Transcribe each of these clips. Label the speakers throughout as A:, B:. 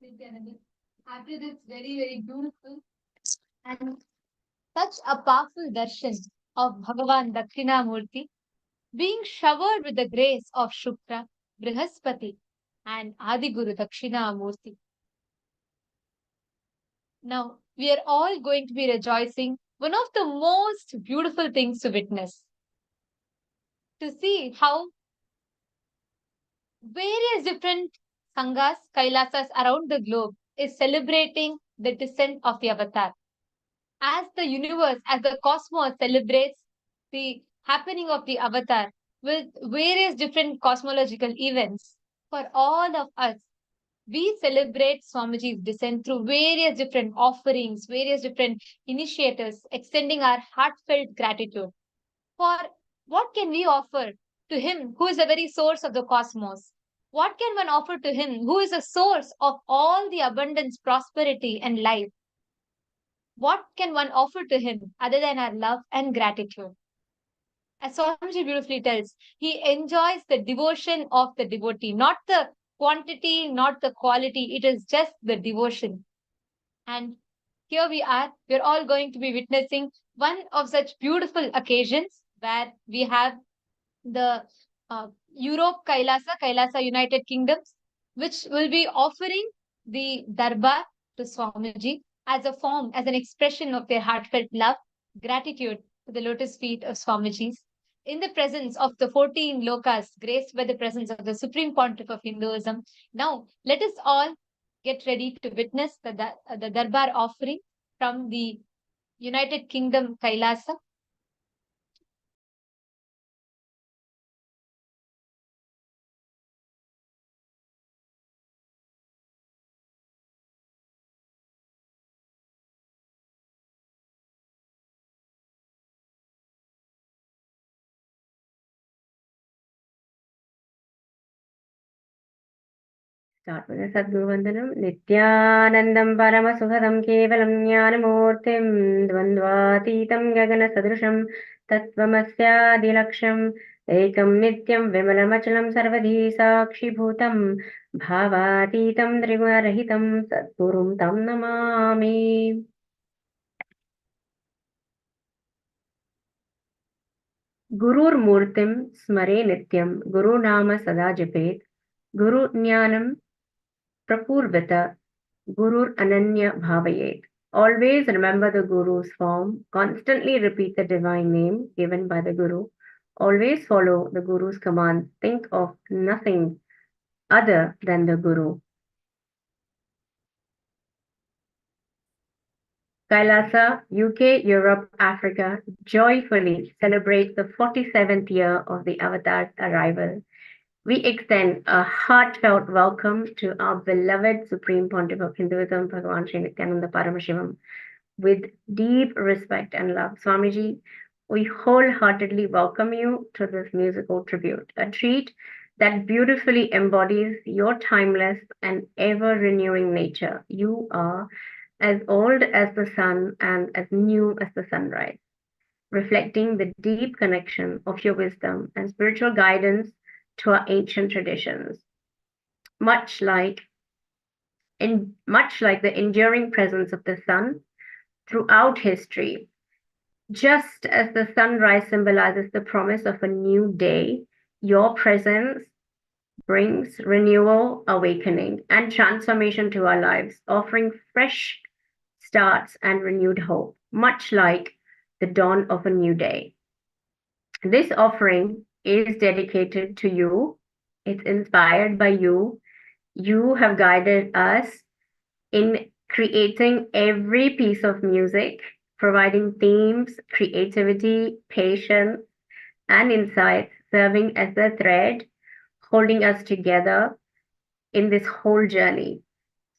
A: Nithyananda. After this very beautiful and such a powerful darshan of Bhagavan Dakshinamurti, being showered with the grace of Shukra, Brihaspati, and Adiguru Dakshinamurti. Now, we are all going to be rejoicing, one of the most beautiful things to witness, to see how various different sanghas, kailasas around the globe is celebrating the descent of the avatar. As the universe, as the cosmos celebrates the happening of the avatar with various different cosmological events, for all of us, we celebrate Swamiji's descent through various different offerings, various different initiatives, extending our heartfelt gratitude. For what can we offer to him who is the very source of the cosmos? What can one offer to him who is a source of all the abundance, prosperity, and life? What can one offer to him other than our love and gratitude? As Swamiji beautifully tells, he enjoys the devotion of the devotee, not the quantity, not the quality, it is just the devotion. And here we're all going to be witnessing one of such beautiful occasions where we have the Europe Kailasa United Kingdoms, which will be offering the Darbar to Swamiji as a form, as an expression of their heartfelt love, gratitude to the lotus feet of Swamiji's. In the presence of the 14 lokas, graced by the presence of the Supreme Pontiff of Hinduism. Now, let us all get ready to witness the Darbar offering from the United Kingdom Kailasa.
B: Start with the Sadguru Vandanam. Nithyanandam Paramasuhadam Kevalam Jnanamurtim Dvandvatitam Gagana Sadrusham Tattvamasya Ekam Nityam Vimalamachalam Sarvadhi Sakshibhutam Bhavatitam Triguna-rahitam Sadgurum Tam Namami. Gurur Murtim Smare Nityam Guru Nama Sada Japet Guru Jnanam Prapurvita Gurur Ananya Bhavayet. Always remember the Guru's form. Constantly repeat the divine name given by the Guru. Always follow the Guru's commands. Think of nothing other than the Guru. Kailasa, UK, Europe, Africa joyfully celebrates the 47th year of the Avatar's arrival. We extend a heartfelt welcome to our beloved Supreme Pontiff of Hinduism, Bhagavan Sri Nithyananda Paramashivam, with deep respect and love. Swamiji, we wholeheartedly welcome you to this musical tribute, a treat that beautifully embodies your timeless and ever-renewing nature. You are as old as the sun and as new as the sunrise, reflecting the deep connection of your wisdom and spiritual guidance to our ancient traditions. Much like the enduring presence of the sun throughout history, just as the sunrise symbolizes the promise of a new day, your presence brings renewal, awakening, and transformation to our lives, offering fresh starts and renewed hope, much like the dawn of a new day. This offering is dedicated to you. It's inspired by you. You have guided us in creating every piece of music, providing themes, creativity, patience, and insights, serving as the thread, holding us together in this whole journey.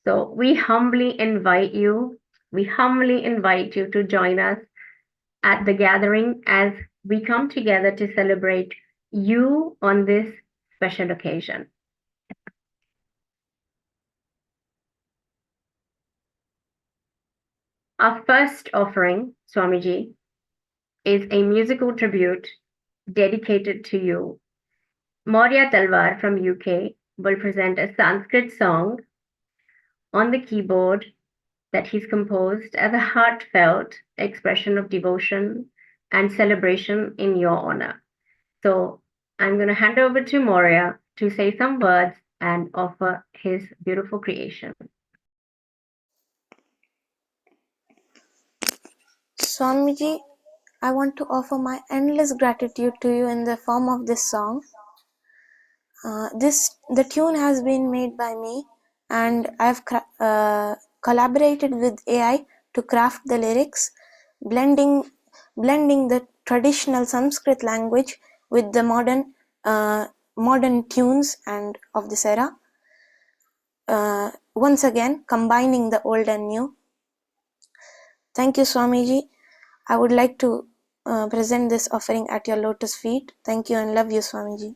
B: So we humbly invite you to join us at the gathering as we come together to celebrate you on this special occasion. Our first offering, Swamiji, is a musical tribute dedicated to you. Maurya Talwar from UK will present a Sanskrit song on the keyboard that he's composed as a heartfelt expression of devotion and celebration in your honor. So I'm going to hand over to Moria to say some words and offer his beautiful creation.
C: Swamiji, I want to offer my endless gratitude to you in the form of this song. The tune has been made by me, and I've collaborated with AI to craft the lyrics, blending the traditional Sanskrit language with the modern tunes and of this era. Once again, combining the old and new. Thank you, Swamiji. I would like to present this offering at your lotus feet. Thank you and love you, Swamiji.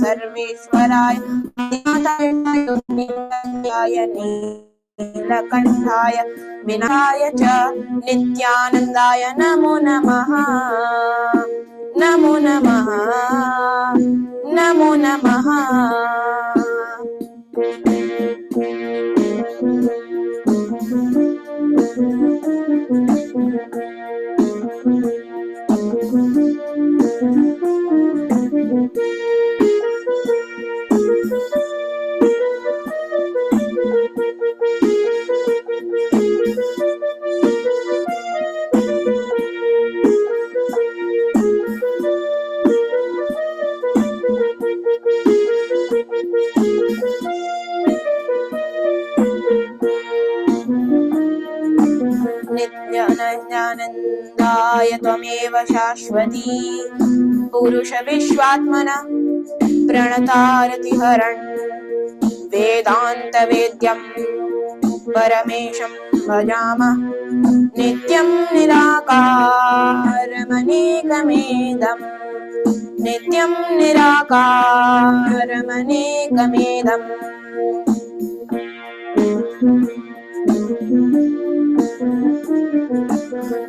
C: सर्वेश्वराय नीलकंठाय Vinay च नित्यानंदाय नमो नमः नमो नमः नमो नमः। नित्यानंदाय त्वमेव शाश्वती पुरुष विश्वात्मना प्रणतारतिहरन् वेदांत वेद्यं परमेशं भजामः नित्यं निराकारमनेकमेदम् नित्यं निराकारमनेकमेदम्।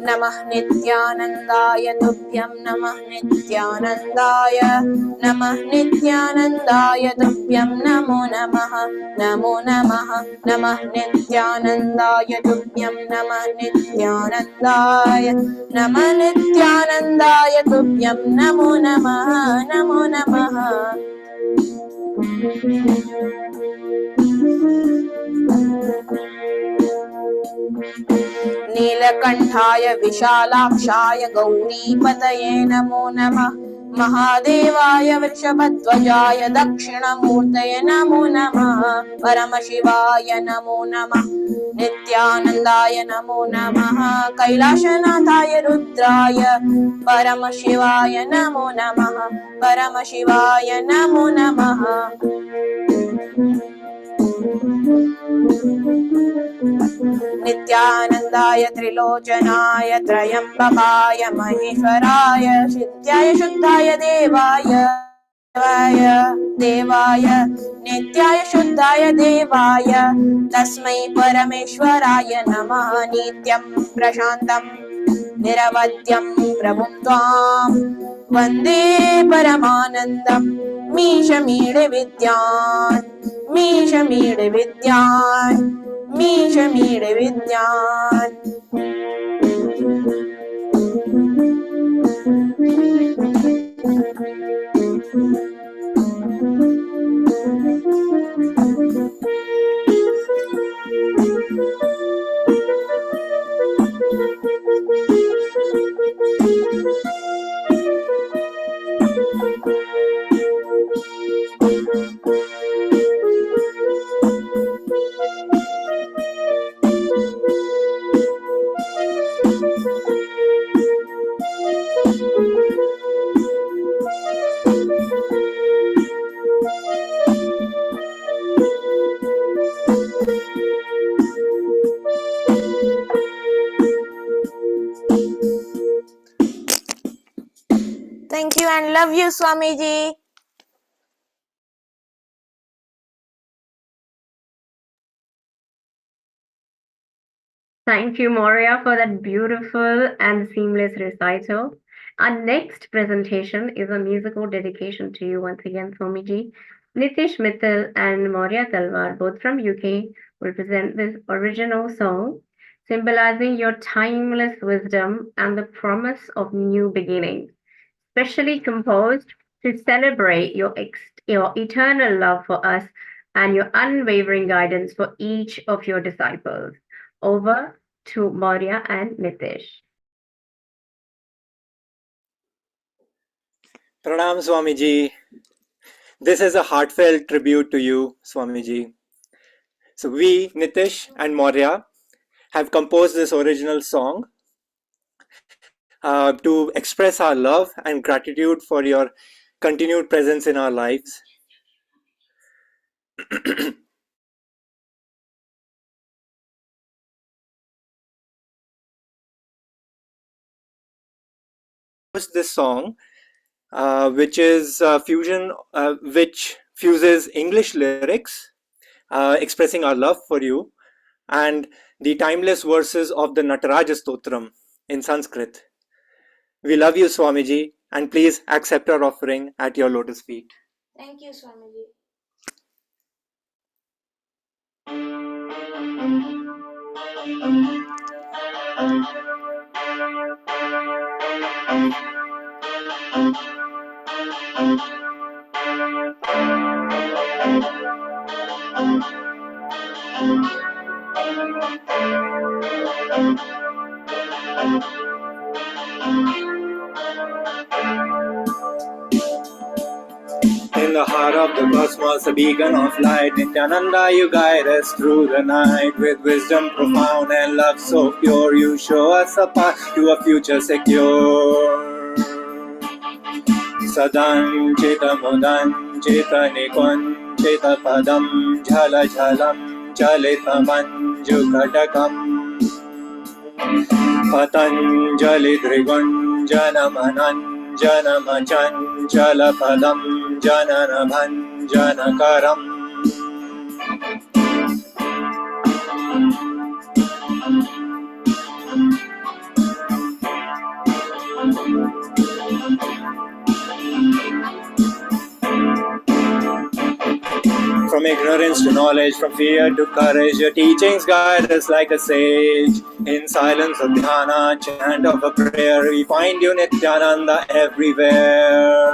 C: नमः नित्यानंदाय तुभ्यं नमः नित्यानंदाय नमः नित्यानंदाय तुभ्यं नमो नमः नमो नमः नमः नित्यानंदाय तुभ्यं नमः नित्यानंदाय नमः नित्यानंदाय तुभ्यं नमो नमः नमो नमः। नीलकंठाय विशालाक्षाय गौरीपतये नमो नमः महादेवाय वृषभध्वजाय दक्षिणमूर्तये नमो नमः परमशिवाय नमो नमः नित्यानंदाय नमो नमः कैलासनाथाय रुद्राय परमशिवाय नमो नमः परमशिवाय नमो नमः। नित्यानंदाय त्रिलोचनाय त्रयंबकाय महेश्वराय नित्याय शुद्धाय देवाय नित्याय शुद्धाय देवाय तस्मै परमेश्वराय नमः नित्यं प्रशान्तं निरवध्यं प्रभुं त्वां वन्दे परमानन्दं मीशमीडे विद्यान् मीशमीडे विद्यान् मीशमीडे विद्यान्। Thank you and love you, Swamiji.
B: Thank you, Moria, for that beautiful and seamless recital. Our next presentation is a musical dedication to you once again, Swamiji. Nitish Mittal and Moria Talwar, both from UK, will present this original song, symbolizing your timeless wisdom and the promise of new beginnings, specially composed to celebrate your eternal love for us and your unwavering guidance for each of your disciples. Over to Maurya and Nitish.
D: Pranam Swamiji. This is a heartfelt tribute to you, Swamiji. So we, Nitish and Maurya, have composed this original song to express our love and gratitude for your continued presence in our lives. This song, which is fusion, which fuses English lyrics, expressing our love for you, and the timeless verses of the Nataraja Stotram in Sanskrit. We love you, Swamiji, and please accept our offering at your lotus feet.
C: Thank you, Swamiji.
D: In the heart of the cosmos, a beacon of light, Nithyananda, you guide us through the night. With wisdom profound and love so pure, you show us a path to a future secure. Sadanchita mudanchita nikunchita padam jhala jhalam chalita manjukatakam Patanjali Drigunjanam Janamachanjala Padam Jananabhanjanakaram. From ignorance to knowledge, from fear to courage, your teachings guide us like a sage. In silence of dhyana, chant of a prayer, we find you, Nithyananda, everywhere.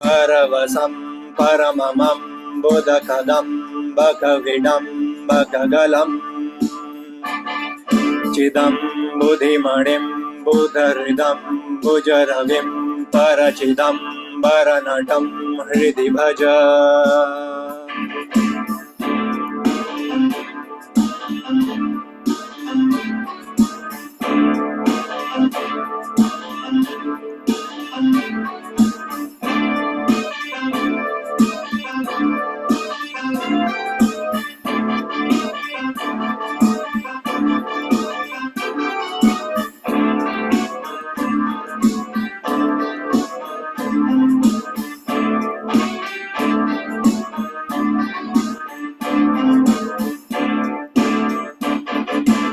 D: Paravasam paramamam bodhakadam bhakavidam bhakagalam chidam buddhimanim buddharidam bujaravim parachidam Baranatam Hridi Bhaja.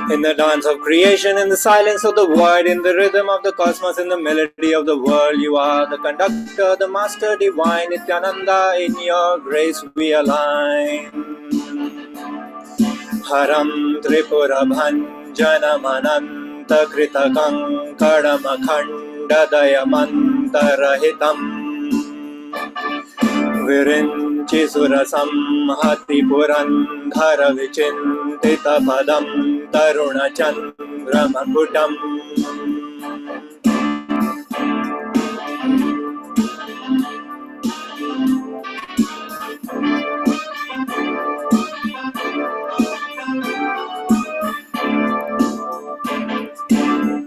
D: In the dance of creation, in the silence of the void, in the rhythm of the cosmos, in the melody of the world, you are the conductor, the master divine, Nithyananda, in your grace we align. Haram Tripura Bhanjana Mananta Kritakam Kadamakhanda Dayamanta Rahitam Virinchi Surasam Hati Purandhara Vichintita Padam Taruna Chandra Makutam.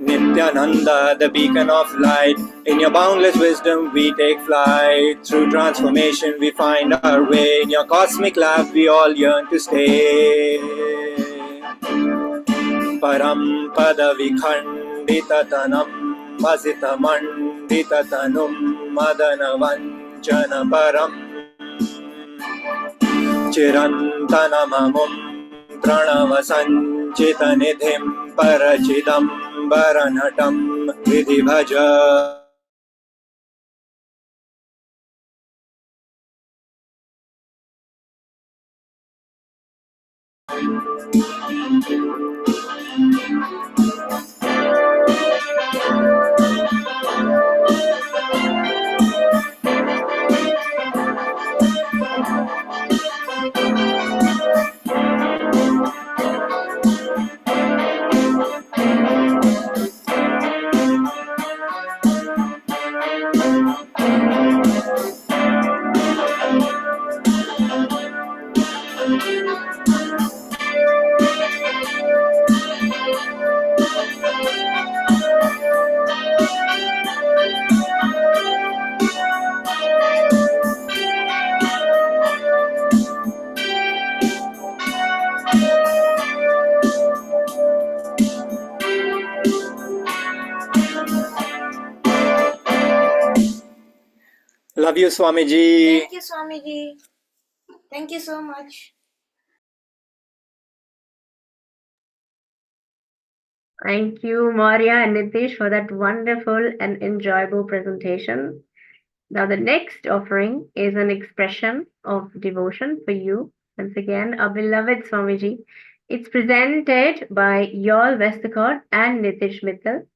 D: Nithyananda, the beacon of light, in your boundless wisdom we take flight. Through transformation we find our way. In your cosmic love we all yearn to stay. Param pada मदिततनं मसितमण्डिततनुं मदनवञ्चनपरम् चिरन्तनममुं प्रणवसञ्चितनिधिं परचिदम्बरनटं हृदि भज Love you, Swamiji.
C: Thank you, Swamiji. Thank you so much.
B: Thank you, Maurya and Nitish, for that wonderful and enjoyable presentation. Now, the next offering is an expression of devotion for you. Once again, our beloved Swamiji. It's presented by Yol Westacott and Nitish Mittal.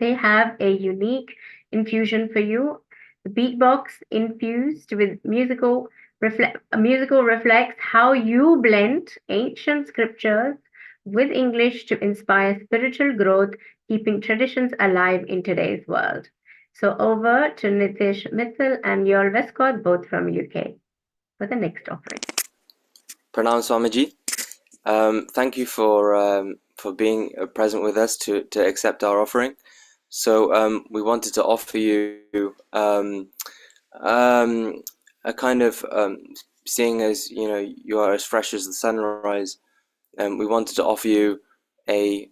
B: They have a unique infusion for you. The beatbox infused with musical reflects how you blend ancient scriptures with English to inspire spiritual growth, keeping traditions alive in today's world. So over to Nitish Mittal and Yol Westacott, both from UK, for the next offering.
E: Pranam Swamiji. Thank you for being present with us to accept our offering. So we wanted to offer you a kind of seeing as you are as fresh as the sunrise, and we wanted to offer you a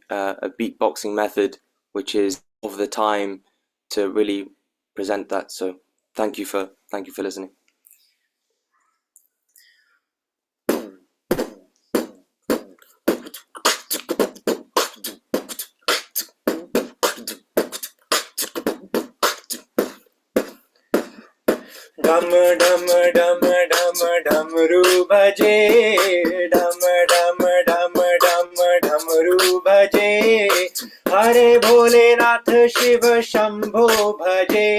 E: beatboxing method which is of the time to really present that. So thank you for listening.
D: Dum dum dum dum डमरू बजे डम डम डम डम डमरू बजे हरे भोलेनाथ शिव शंभो भजे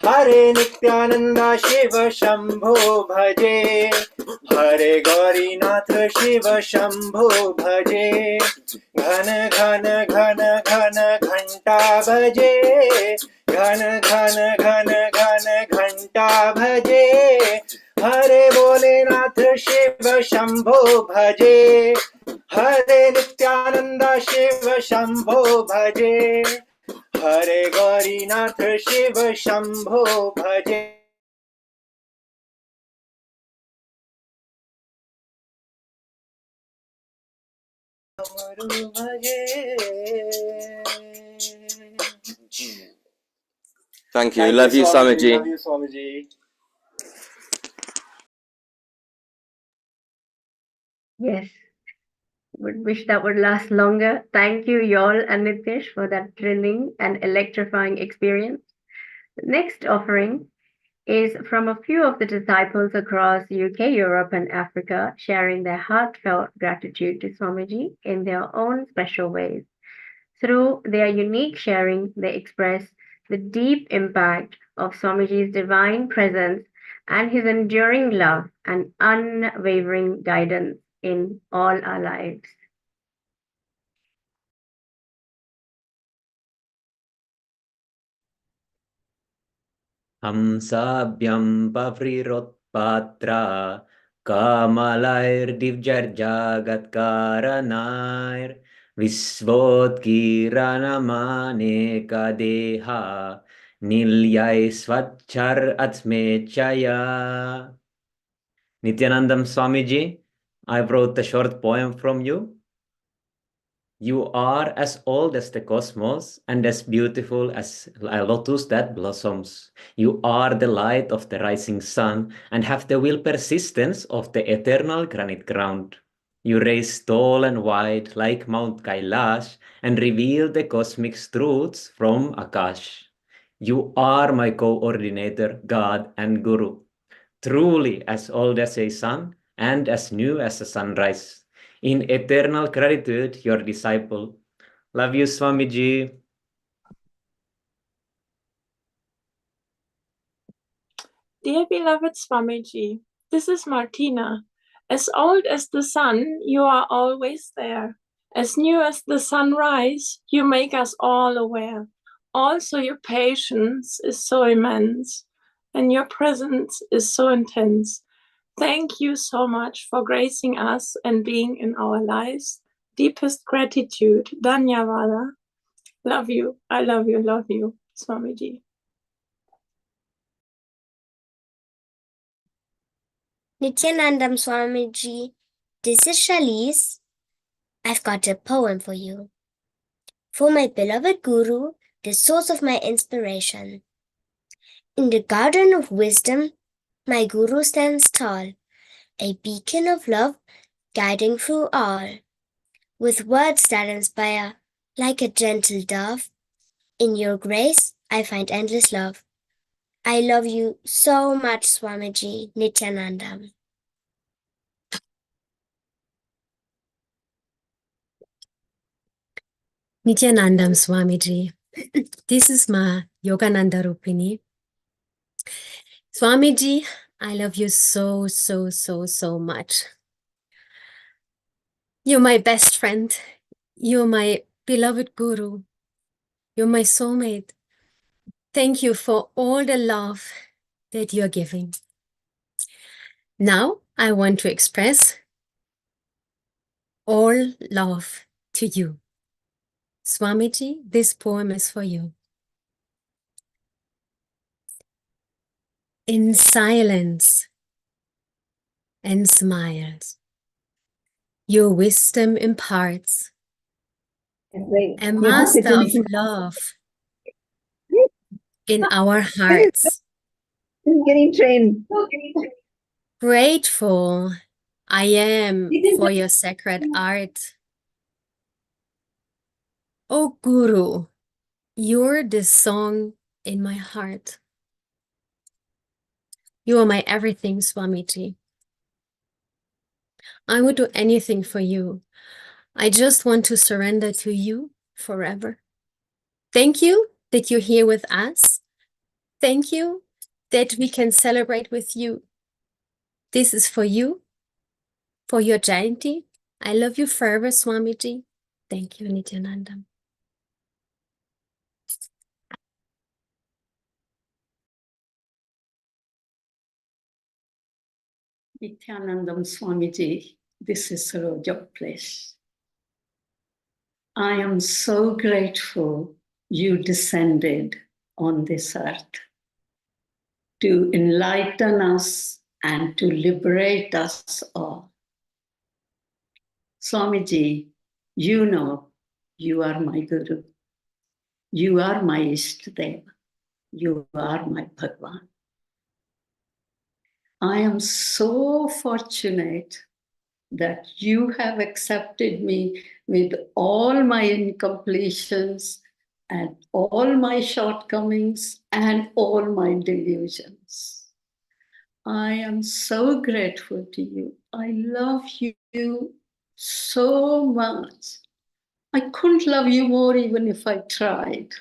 D: हरे नित्यानंद शिव शंभो भजे हरे गौरीनाथ शिव शंभो भजे घन घन घन घन घंटा बजे घन घन घन घन घंटा भजे हरे भोलेनाथ शिव शंभो भजे हरे नित्यानंद शिव शंभो भजे हरे गौरीनाथ शिव शंभो भजे
E: Thank you. Love you, Swamiji.
D: Love you, Swamiji.
B: Yes, would wish that would last longer. Thank you, Yol and Nitish, for that thrilling and electrifying experience. The next offering is from a few of the disciples across UK, Europe, and Africa, sharing their heartfelt gratitude to Swamiji in their own special ways. Through their unique sharing, they express the deep impact of Swamiji's divine presence and his enduring love and unwavering guidance in all our lives.
F: Hamsabhyam pavrirotpatra kamalair divjarjagat karanair visvodkiranamane kadeha nilyai swachar atmechaya. Nithyanandam Swamiji, I wrote a short poem from you. You are as old as the cosmos and as beautiful as a lotus that blossoms. You are the light of the rising sun and have the will persistence of the eternal granite ground. You raise tall and wide like Mount Kailash and reveal the cosmic truths from Akash. You are my coordinator, God and Guru, truly as old as a sun and as new as a sunrise. In eternal gratitude, your disciple. Love you, Swamiji.
G: Dear beloved Swamiji, this is Martina. As old as the sun, you are always there. As new as the sunrise, you make us all aware. Also, your patience is so immense, and your presence is so intense. Thank you so much for gracing us and being in our lives. Deepest gratitude. Dhanyavada. Love you. I love you, Swamiji.
H: Nithyanandam Swamiji, this is Shalice. I've got a poem for you. For my beloved Guru, the source of my inspiration. In the garden of wisdom, my Guru stands tall, a beacon of love guiding through all. With words that inspire, like a gentle dove, in your grace I find endless love. I love you so much, Swamiji Nithyanandam.
I: Nithyanandam Swamiji, this is Ma Yogananda Rupini. Swamiji, I love you so much. You're my best friend. You're my beloved Guru. You're my soulmate. Thank you for all the love that you're giving. Now I want to express all love to you. Swamiji, this poem is for you. In silence and smiles, your wisdom imparts a master of love in our hearts.
B: Getting trained.
I: Grateful I am for your sacred art. Oh Guru, you're the song in my heart. You are my everything, Swamiji. I would do anything for you. I just want to surrender to you forever. Thank you that you're here with us. Thank you that we can celebrate with you. This is for you, for your Jayanti. I love you forever, Swamiji. Thank you, Nithyananda.
J: Nithyanandam Swamiji, this is Saroja Place. I am so grateful you descended on this earth to enlighten us and to liberate us all. Swamiji, you know you are my Guru. You are my Ishtadeva. You are my Bhagavan. I am so fortunate that you have accepted me with all my incompletions and all my shortcomings and all my delusions. I am so grateful to you. I love you so much. I couldn't love you more even if I tried.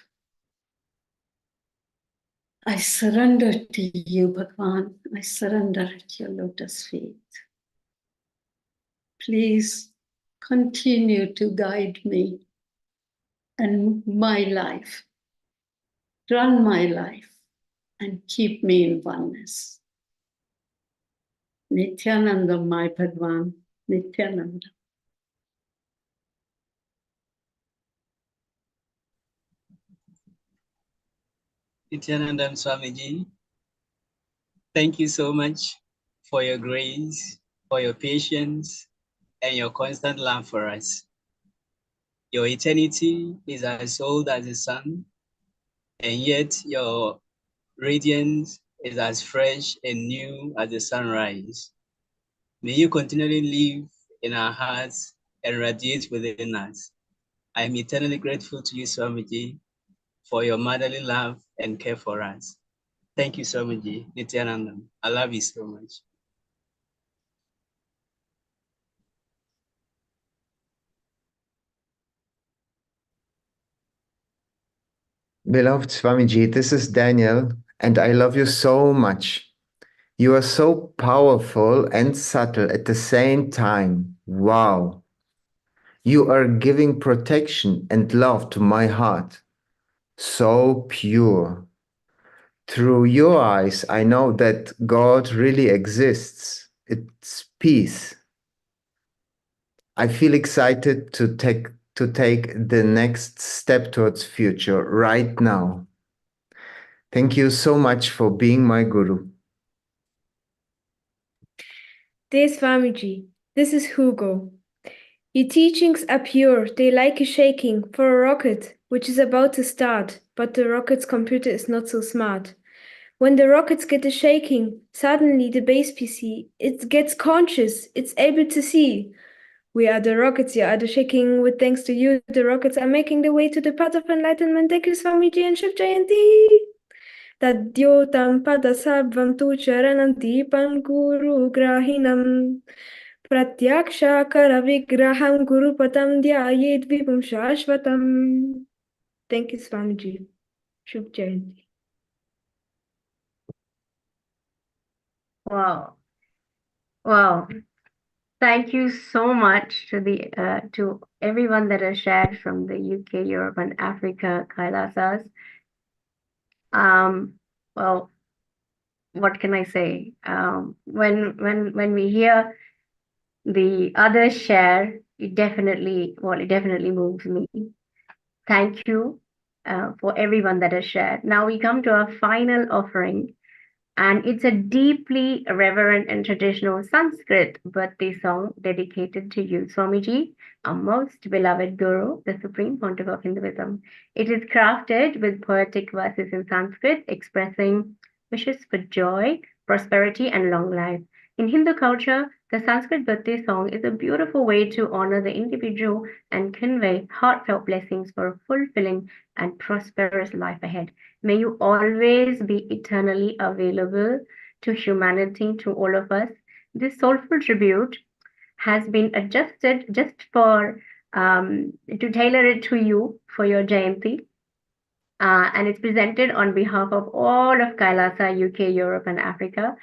J: I surrender to you, Bhagavan. I surrender at your lotus feet. Please continue to guide me and my life, run my life, and keep me in oneness. Nithyananda, my Bhagavan, Nithyananda.
K: Nithyanandam Swamiji, thank you so much for your grace, for your patience, and your constant love for us. Your eternity is as old as the sun, and yet your radiance is as fresh and new as the sunrise. May you continually live in our hearts and radiate within us. I am eternally grateful to you, Swamiji, for your motherly love and care for us. Thank you, Swamiji. Nithyananda, I love you so much.
L: Beloved Swamiji, this is Daniel, and I love you so much. You are so powerful and subtle at the same time. Wow. You are giving protection and love to my heart. So pure. Through your eyes, I know that God really exists. It's peace. I feel excited to take the next step towards future right now. Thank you so much for being my guru.
M: Dear Swamiji, this is Hugo. Your teachings are pure, they like a shaking for a rocket which is about to start, but the rocket's computer is not so smart. When the rockets get a shaking, suddenly the base PC, it gets conscious, it's able to see. We are the rockets, you are the shaking, with thanks to you, the rockets are making the way to the path of enlightenment. Thank you, Swamiji and Shiv Jayanti. Tadyotam padasabvam tu charanam deepam guru grahinam. Pratyaksha kara vigraham guru patam dhyayed vibhum shashvatam. Thank you, Swamiji. Shiv Jayanti.
B: Wow. Wow. Thank you so much to to everyone that has shared from the UK, Europe, and Africa Kailasas. Well, what can I say? When we hear the others share, it definitely moves me. Thank you for everyone that has shared. Now we come to our final offering. And it's a deeply reverent and traditional Sanskrit birthday song dedicated to you, Swamiji, our most beloved guru, the Supreme Pontiff of Hinduism. It is crafted with poetic verses in Sanskrit expressing wishes for joy, prosperity, and long life. In Hindu culture, the Sanskrit birthday song is a beautiful way to honor the individual and convey heartfelt blessings for a fulfilling and prosperous life ahead. May you always be eternally available to humanity, to all of us. This soulful tribute has been adjusted just for to tailor it to you for your Jayanti. And it's presented on behalf of all of Kailasa, UK, Europe, and Africa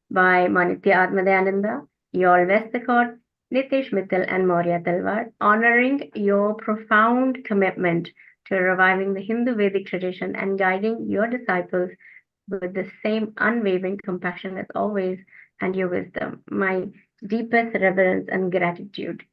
B: by Manitya Nithyananda, Yol Westacott, Nitish Mittal, and Maurya Talwar, honoring your profound commitment to reviving the Hindu Vedic tradition and guiding your disciples with the same unwavering compassion as always and your wisdom. My deepest reverence and gratitude.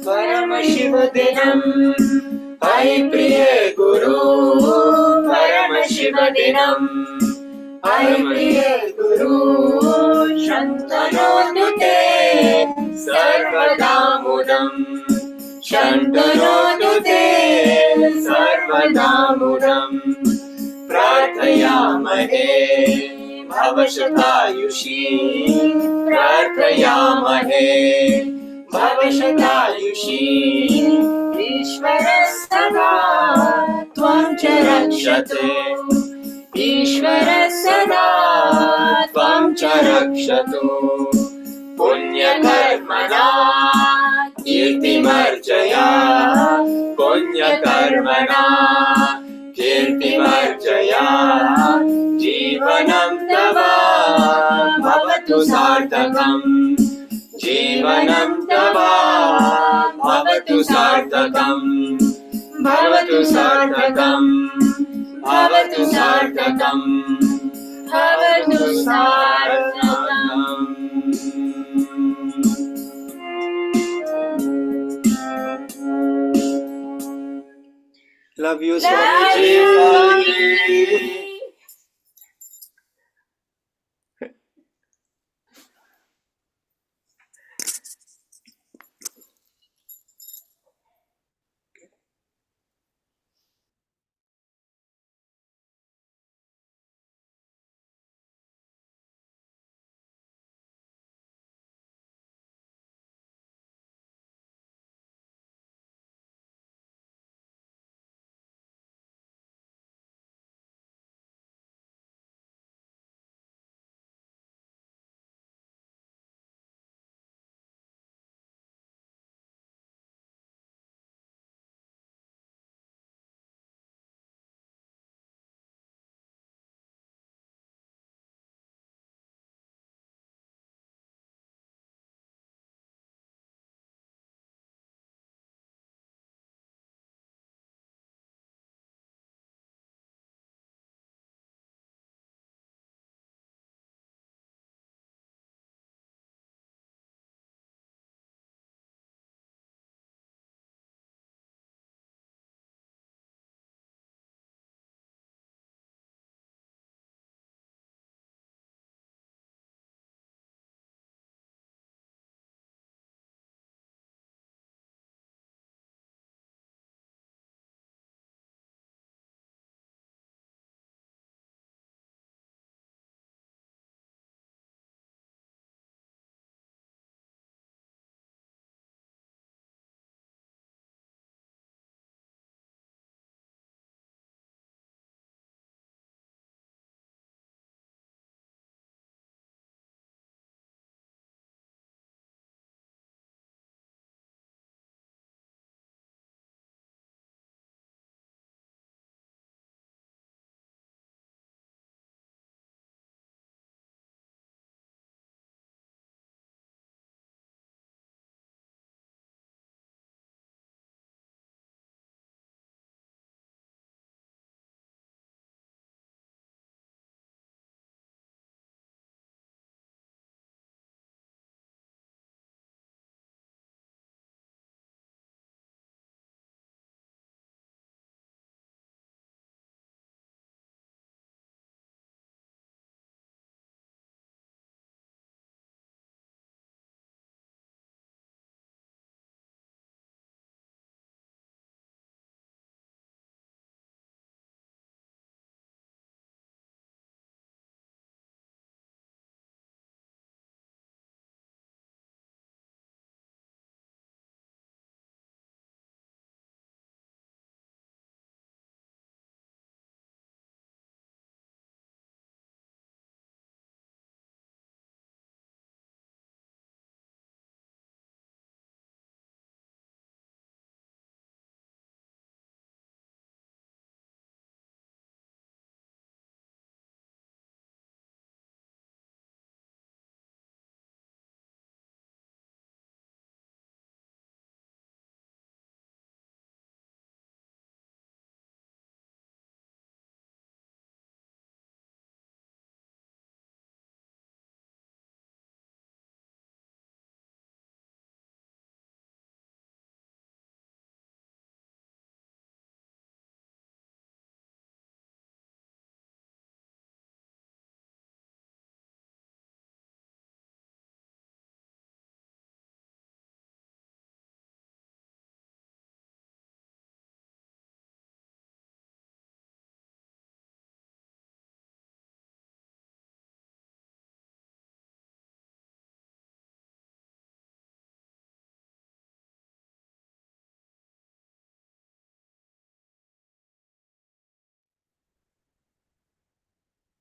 N: Paramashivoham Hai Priya Guru Paramashivoham Hai Priya Guru Shantanodute Sarvadamudam Shantanodute Sarvadamudam Prarthayamahe Bhavashatayushi Prarthayamahe Bhavashatayushi Ishvara Sada Tvam cha rakshate Ishvara Sada Tvam cha rakshatu Punya Karmana Kirtimarjaya Punya Karmana Kirtimarjaya Jiva जीवनं तव भवतु सार्थकम् जीवनं तव भवतु सार्थकम् भवतु सार्थकम् भवतु सार्थकम् भवतु सार्थकम्
D: Love you, Swamiji.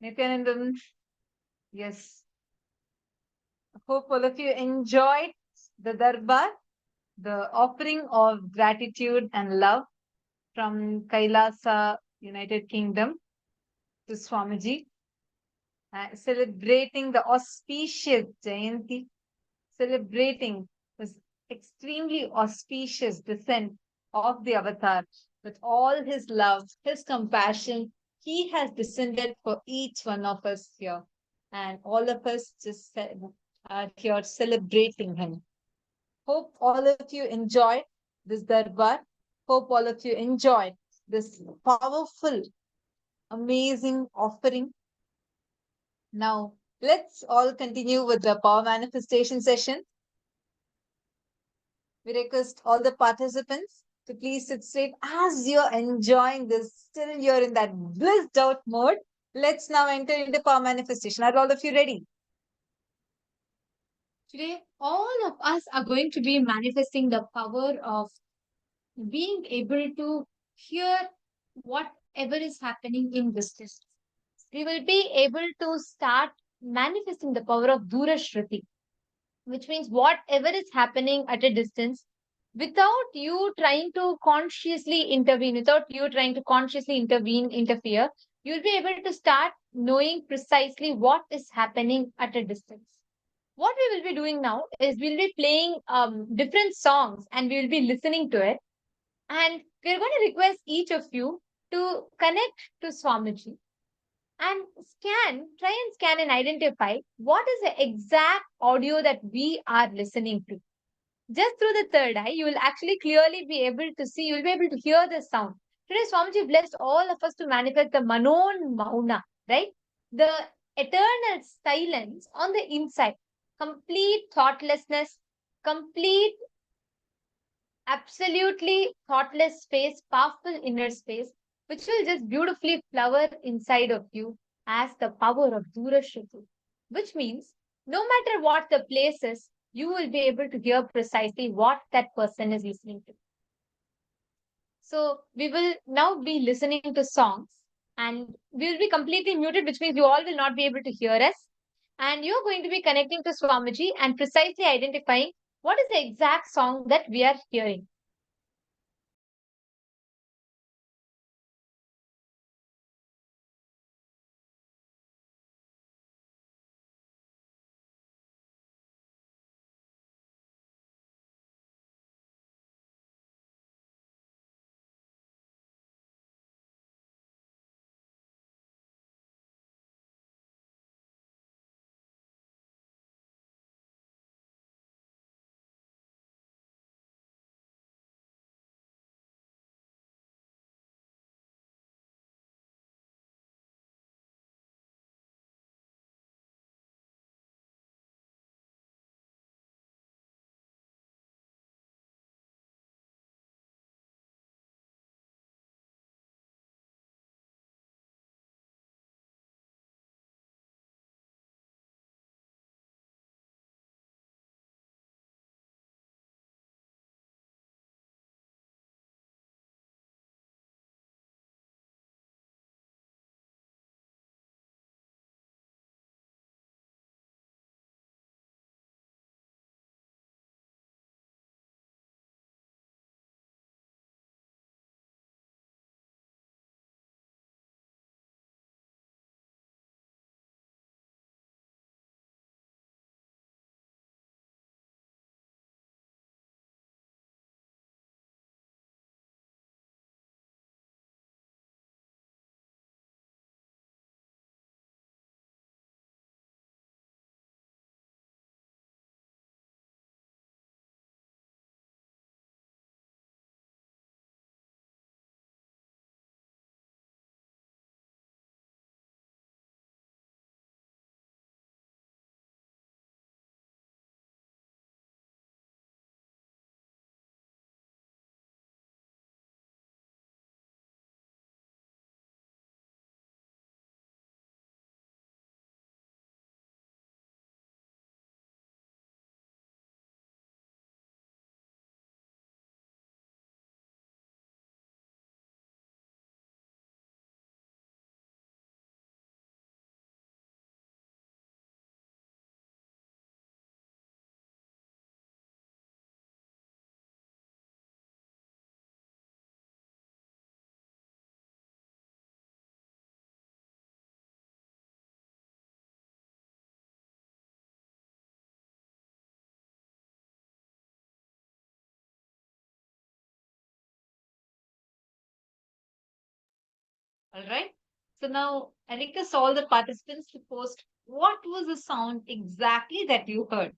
A: Nithyananda, yes. Hope all of you enjoyed the Darbar, the offering of gratitude and love from Kailasa, United Kingdom, to Swamiji. celebrating the auspicious Jayanti, celebrating this extremely auspicious descent of the Avatar. With all his love, his compassion, he has descended for each one of us here. And all of us just are here celebrating him. Hope all of you enjoyed this Darbar. Hope all of you enjoyed this powerful, amazing offering. Now, let's all continue with the power manifestation session. We request all the participants to please sit straight as you're enjoying this. Still, you're in that blissed out mode. Let's now enter into power manifestation. Are all of you ready? Today, all of us are going to be manifesting the power of being able to hear whatever is happening in distance. We will be able to start manifesting the power of Dura Shruti, which means whatever is happening at a distance, without you trying to consciously intervene, interfere, you'll be able to start knowing precisely what is happening at a distance. What we will be doing now is we'll be playing different songs and we will be listening to it. And we're going to request each of you to connect to Swamiji and try and scan and identify what is the exact audio that we are listening to. Just through the third eye, you will actually clearly be able to see, you'll be able to hear the sound. Today, Swamiji blessed all of us to manifest the Manon Mauna, right? The eternal silence on the inside, complete thoughtlessness, complete, absolutely thoughtless space, powerful inner space, which will just beautifully flower inside of you as the power of Dura Shruti, which means no matter what the place is, you will be able to hear precisely what that person is listening to. So we will now be listening to songs and we will be completely muted, which means you all will not be able to hear us. And you're going to be connecting to Swamiji and precisely identifying what is the exact song that we are hearing. All right. So now I request all the participants to post what was the sound exactly that you heard.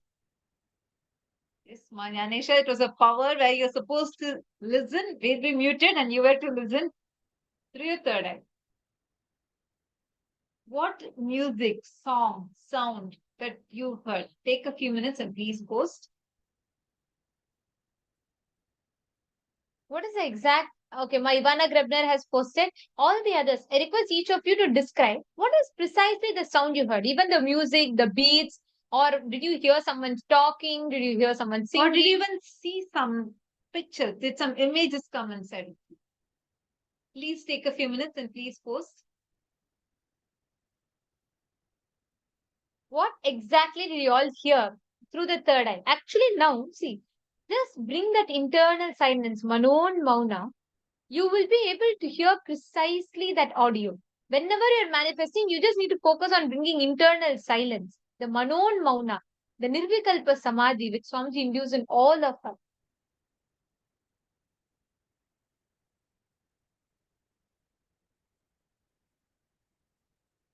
A: Yes, Manyanesha, it was a power where you're supposed to listen, we'll be muted, and you were to listen through your third eye. What music, song, sound that you heard? Take a few minutes and please post. What is the exact? Okay, my Ivana Grebner has posted all the others. I request each of you to describe what is precisely the sound you heard, even the music, the beats, or did you hear someone talking? Did you hear someone singing? Or did you even see some pictures? Did some images come inside? Please take a few minutes and please post. What exactly did you all hear through the third eye? Actually, now, see, just bring that internal silence, Manon Mauna. You will be able to hear precisely that audio. Whenever you're manifesting, you just need to focus on bringing internal silence, the Manon Mauna, the Nirvikalpa Samadhi, which Swamiji induced in all of us.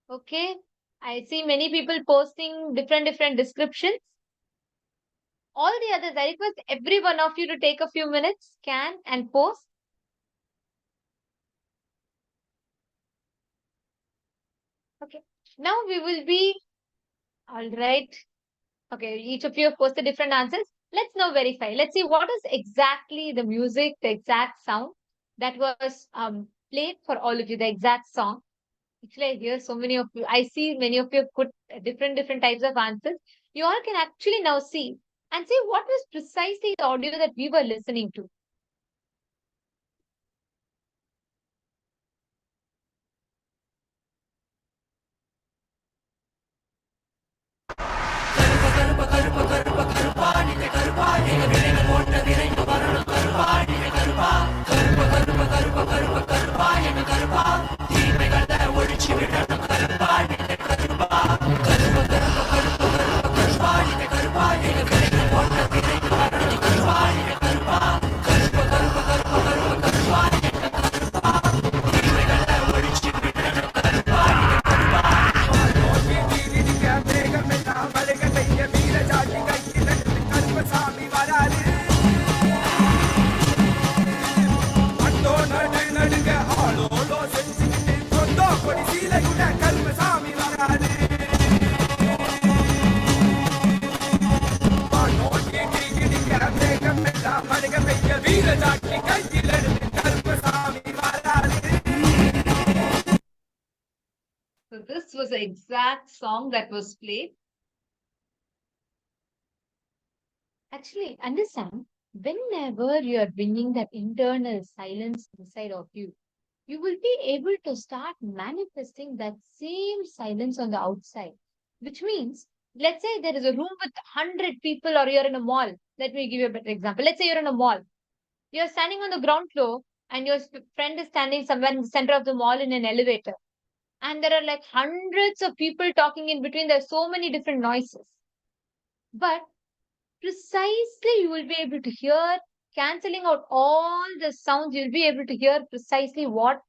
A: Okay, I see many people posting different descriptions. All the others, I request every one of you to take a few minutes, scan and post. Okay, now we will be, all right. Okay, each of you have posted different answers. Let's now verify. Let's see what is exactly the music, the exact sound that was played for all of you, the exact song. Actually, I hear so many of you. I see many of you have put different types of answers. You all can actually now see and see what was precisely the audio that we were listening to. So this was the exact song that was played. Actually, understand, whenever you are bringing that internal silence inside of you, you will be able to start manifesting that same silence on the outside. Which means, let's say there is a room with 100 people or you're in a mall. Let me give you a better example. Let's say you're in a mall. You're standing on the ground floor and your friend is standing somewhere in the center of the mall in an elevator. And there are like hundreds of people talking in between. There's so many different noises. But precisely you will be able to hear, cancelling out all the sounds, you'll be able to hear precisely what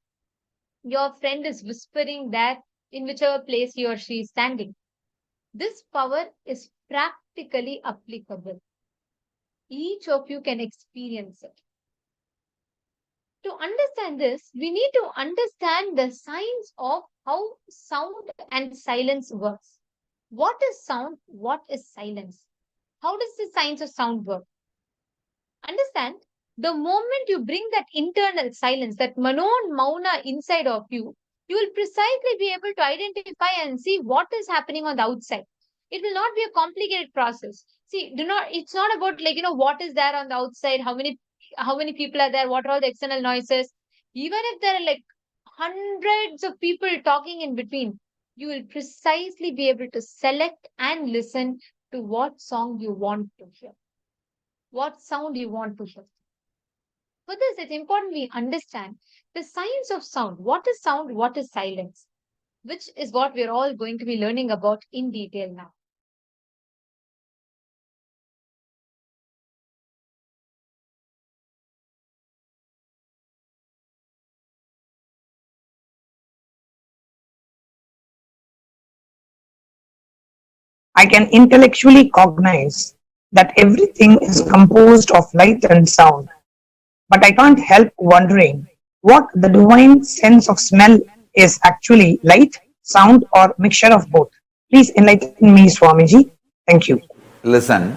A: your friend is whispering there in whichever place he or she is standing. This power is practically applicable. Each of you can experience it. To understand this, we need to understand the science of how sound and silence works. What is sound? What is silence? How does the science of sound work? Understand, the moment you bring that internal silence, that Manon Mauna inside of you will precisely be able to identify and see what is happening on the outside. It will not be a complicated process. See, it's not about like, what is there on the outside, how many people are there, what are all the external noises. Even if there are like hundreds of people talking in between, you will precisely be able to select and listen to what song you want to hear, what sound you want to hear. For this, it's important we understand the science of sound. What is sound? What is silence? Which is what we're all going to be learning about in detail now.
O: I can intellectually cognize that everything is composed of light and sound, but I can't help wondering what the divine sense of smell is actually light, sound, or mixture of both. Please enlighten me, Swamiji. Thank you.
P: Listen,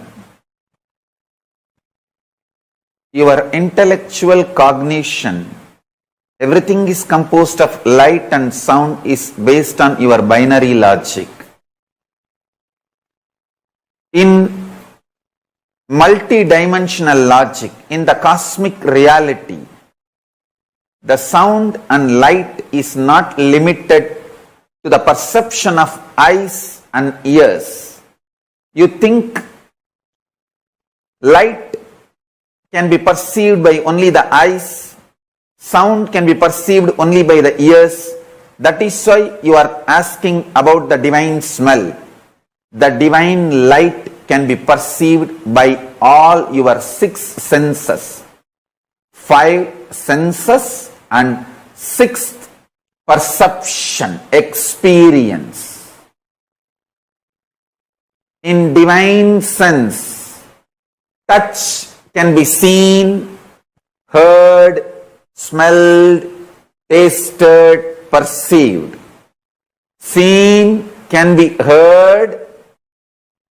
P: your intellectual cognition, everything is composed of light and sound, is based on your binary logic. In multi-dimensional logic, in the cosmic reality, the sound and light is not limited to the perception of eyes and ears. You think light can be perceived by only the eyes, sound can be perceived only by the ears. That is why you are asking about the divine smell. The divine light can be perceived by all your 6 senses, 5 senses and 6th perception, experience. In divine sense, touch can be seen, heard, smelled, tasted, perceived. Seen can be heard,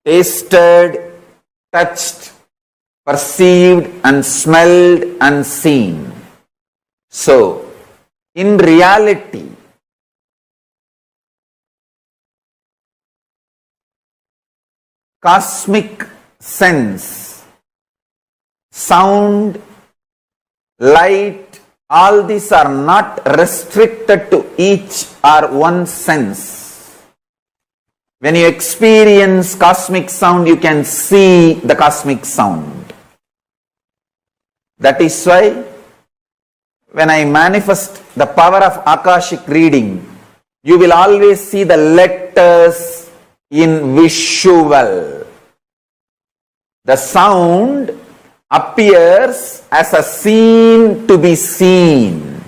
P: tasted, touched, perceived and smelled and seen. So, in reality, cosmic sense, sound, light, all these are not restricted to each or one sense. When you experience cosmic sound, you can see the cosmic sound. That is why when I manifest the power of Akashic reading, you will always see the letters in visual. The sound appears as a scene to be seen.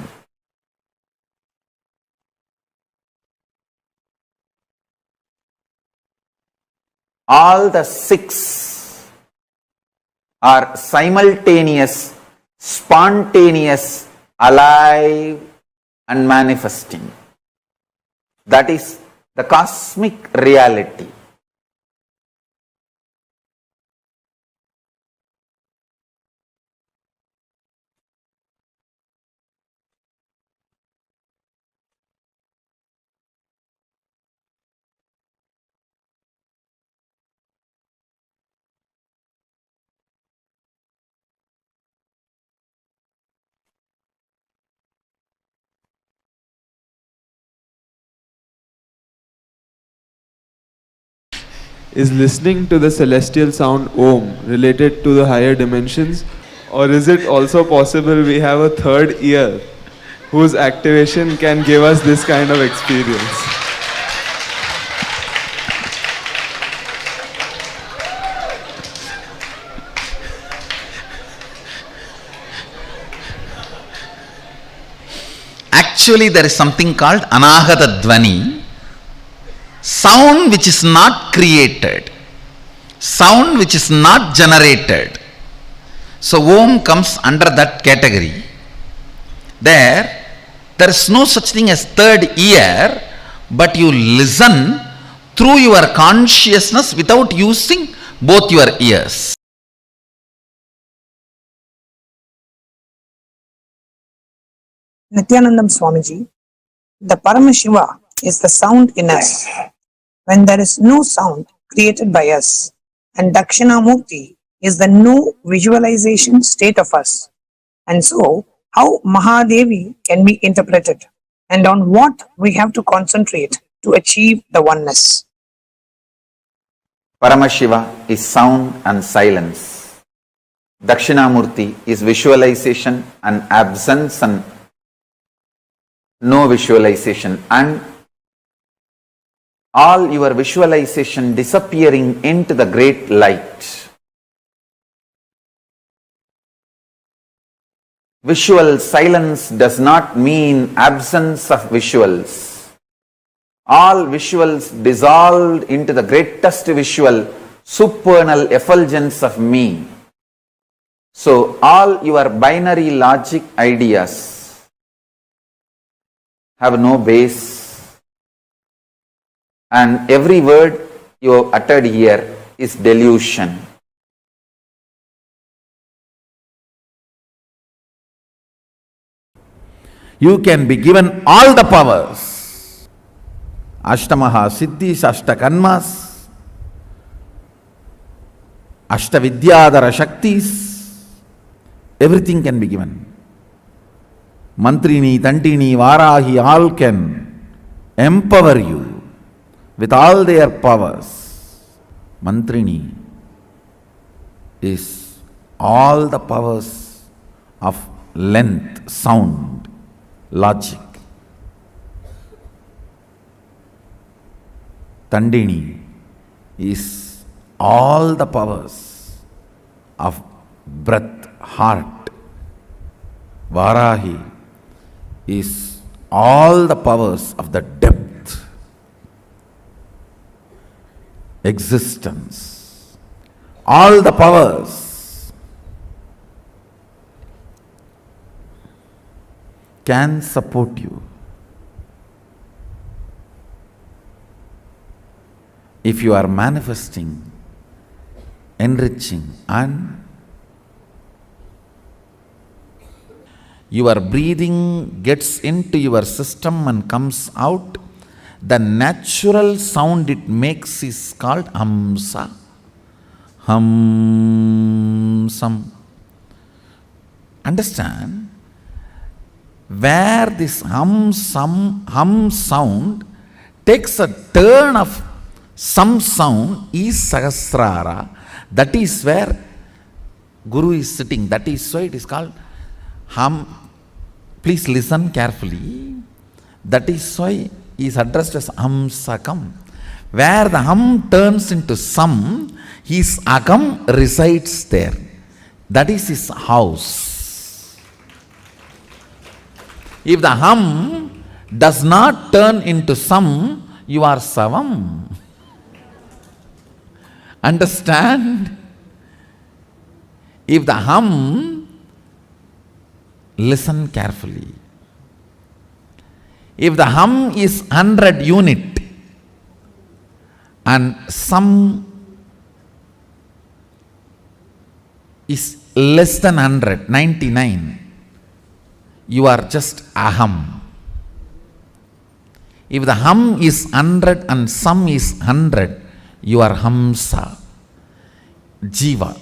P: All the 6 are simultaneous, spontaneous, alive and manifesting. That is the cosmic reality.
Q: Is listening to the celestial sound Om related to the higher dimensions, or is it also possible we have a third ear whose activation can give us this kind of experience?
P: Actually, there is something called Anahata Dvani, sound which is not created, sound which is not generated. So Om comes under that category. There is no such thing as third ear, but you listen through your consciousness without using both your ears.
O: Nithyanandam Swamiji, the Paramashiva is the sound in us when there is no sound created by us, and Dakshinamurti is the no visualization state of us. And so, how Mahadevi can be interpreted, and on what we have to concentrate to achieve the oneness.
P: Paramashiva is sound and silence. Dakshinamurti is visualization and absence and no visualization, and all your visualization disappearing into the great light. Visual silence does not mean absence of visuals. all visuals dissolved into the greatest visual, supernal effulgence of me. So all your binary logic ideas have no base, and every word you have uttered here is delusion. You can be given all the powers. Ashtamaha Siddhis, Ashtakanmas, Ashtavidyadhara Shaktis, everything can be given. Mantrini, Tantini, Varahi, all can empower you with all their powers. Mantrini is all the powers of length, sound, logic. Tandini is all the powers of breath, heart. Varahi is all the powers of the depth, existence, all the powers can support you. If you are manifesting, enriching, and your breathing gets into your system and comes out, the natural sound it makes is called hamsa. Hamsam. Understand? Where this hum sound takes a turn of some sound is Sahasrara. That is where Guru is sitting. That is why it is called hum. Please listen carefully. That is why he is addressed as Hamsakam. Where the hum turns into sam, his agam resides there. That is his house. If the hum does not turn into sam, you are savam. Understand? If the hum, listen carefully. If the hum is 100 unit and some is less than 100, 99, you are just aham. If the hum is 100 and some is 100, you are hamsa, jiva,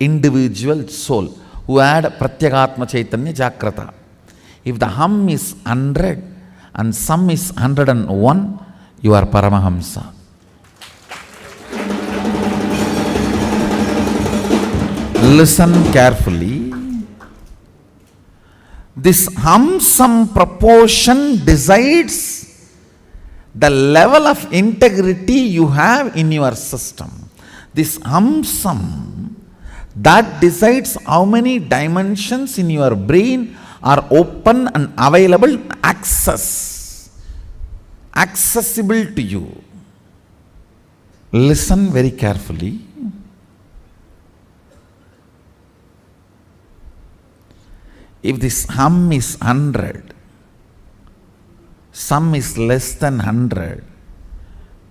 P: individual soul, who had pratyagatma chaitanya jagrata. If the hum is 100 and some is 101, you are Paramahamsa. Listen carefully. This hum-sum proportion decides the level of integrity you have in your system. This hum-sum, that decides how many dimensions in your brain are open and available, accessible to you. Listen very carefully. If this hum is 100, some is less than 100,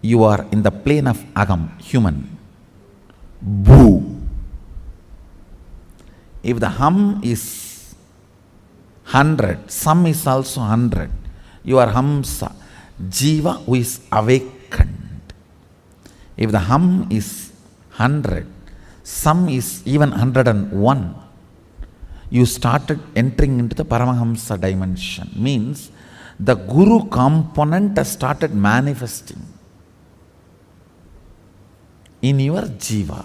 P: you are in the plane of agam, human. Boo. If the hum is 100, some is also 100, you are hamsa, jiva who is awakened. If the hum is 100, some is even 101, you started entering into the Paramahamsa dimension. Means the Guru component has started manifesting in your jiva.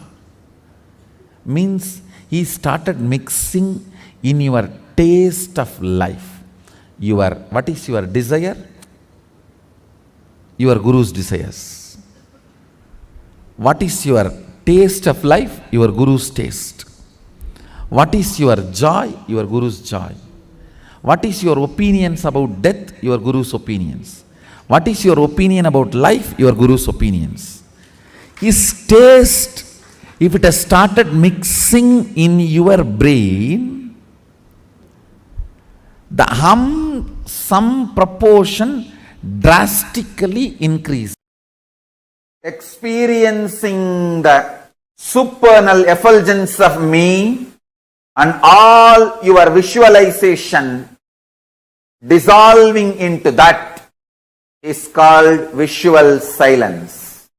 P: Means he started mixing in your taste of life. What is your desire? Your Guru's desires. What is your taste of life? Your Guru's taste. What is your joy? Your Guru's joy. What is your opinions about death? Your Guru's opinions. What is your opinion about life? Your Guru's opinions. His taste, if it has started mixing in your brain, some proportion drastically increase. Experiencing the supernal effulgence of me and all your visualization dissolving into that is called visual silence.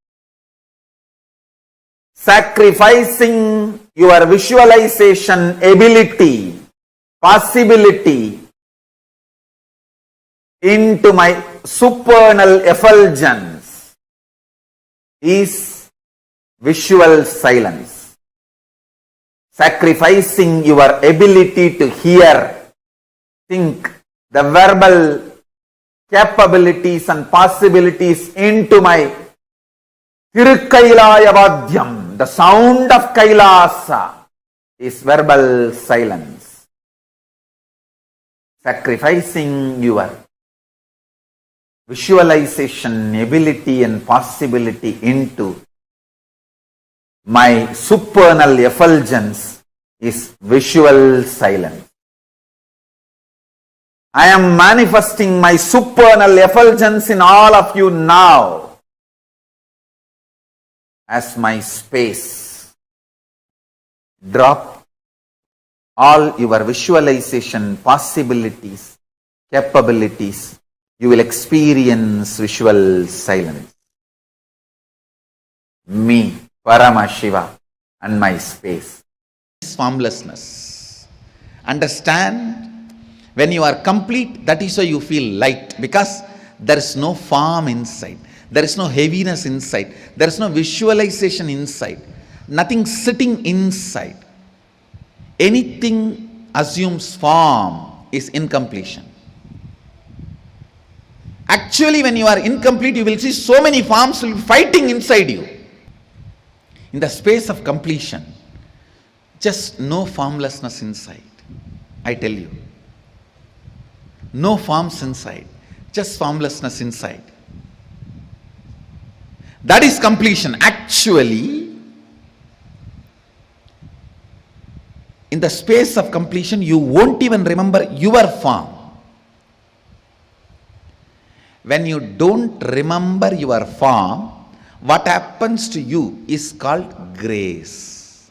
P: Sacrificing your visualization ability, possibility into my supernal effulgence is visual silence. Sacrificing your ability to hear, think, the verbal capabilities and possibilities into my Tirukailaya Vadhyam, the sound of Kailasa, is verbal silence. Sacrificing your visualization ability and possibility into my supernal effulgence is visual silence. I am manifesting my supernal effulgence in all of you now as my space. Drop all your visualization possibilities, capabilities. You will experience visual silence. Me, Paramashiva, and my space. Formlessness. Understand? When you are complete, that is why you feel light, because there is no form inside. There is no heaviness inside. There is no visualization inside. Nothing sitting inside. Anything assumes form is incompletion. Actually, when you are incomplete, you will see so many forms will be fighting inside you. In the space of completion, just no formlessness inside. I tell you. No forms inside, just formlessness inside. That is completion. Actually, in the space of completion, you won't even remember your form. When you don't remember your form, what happens to you is called grace.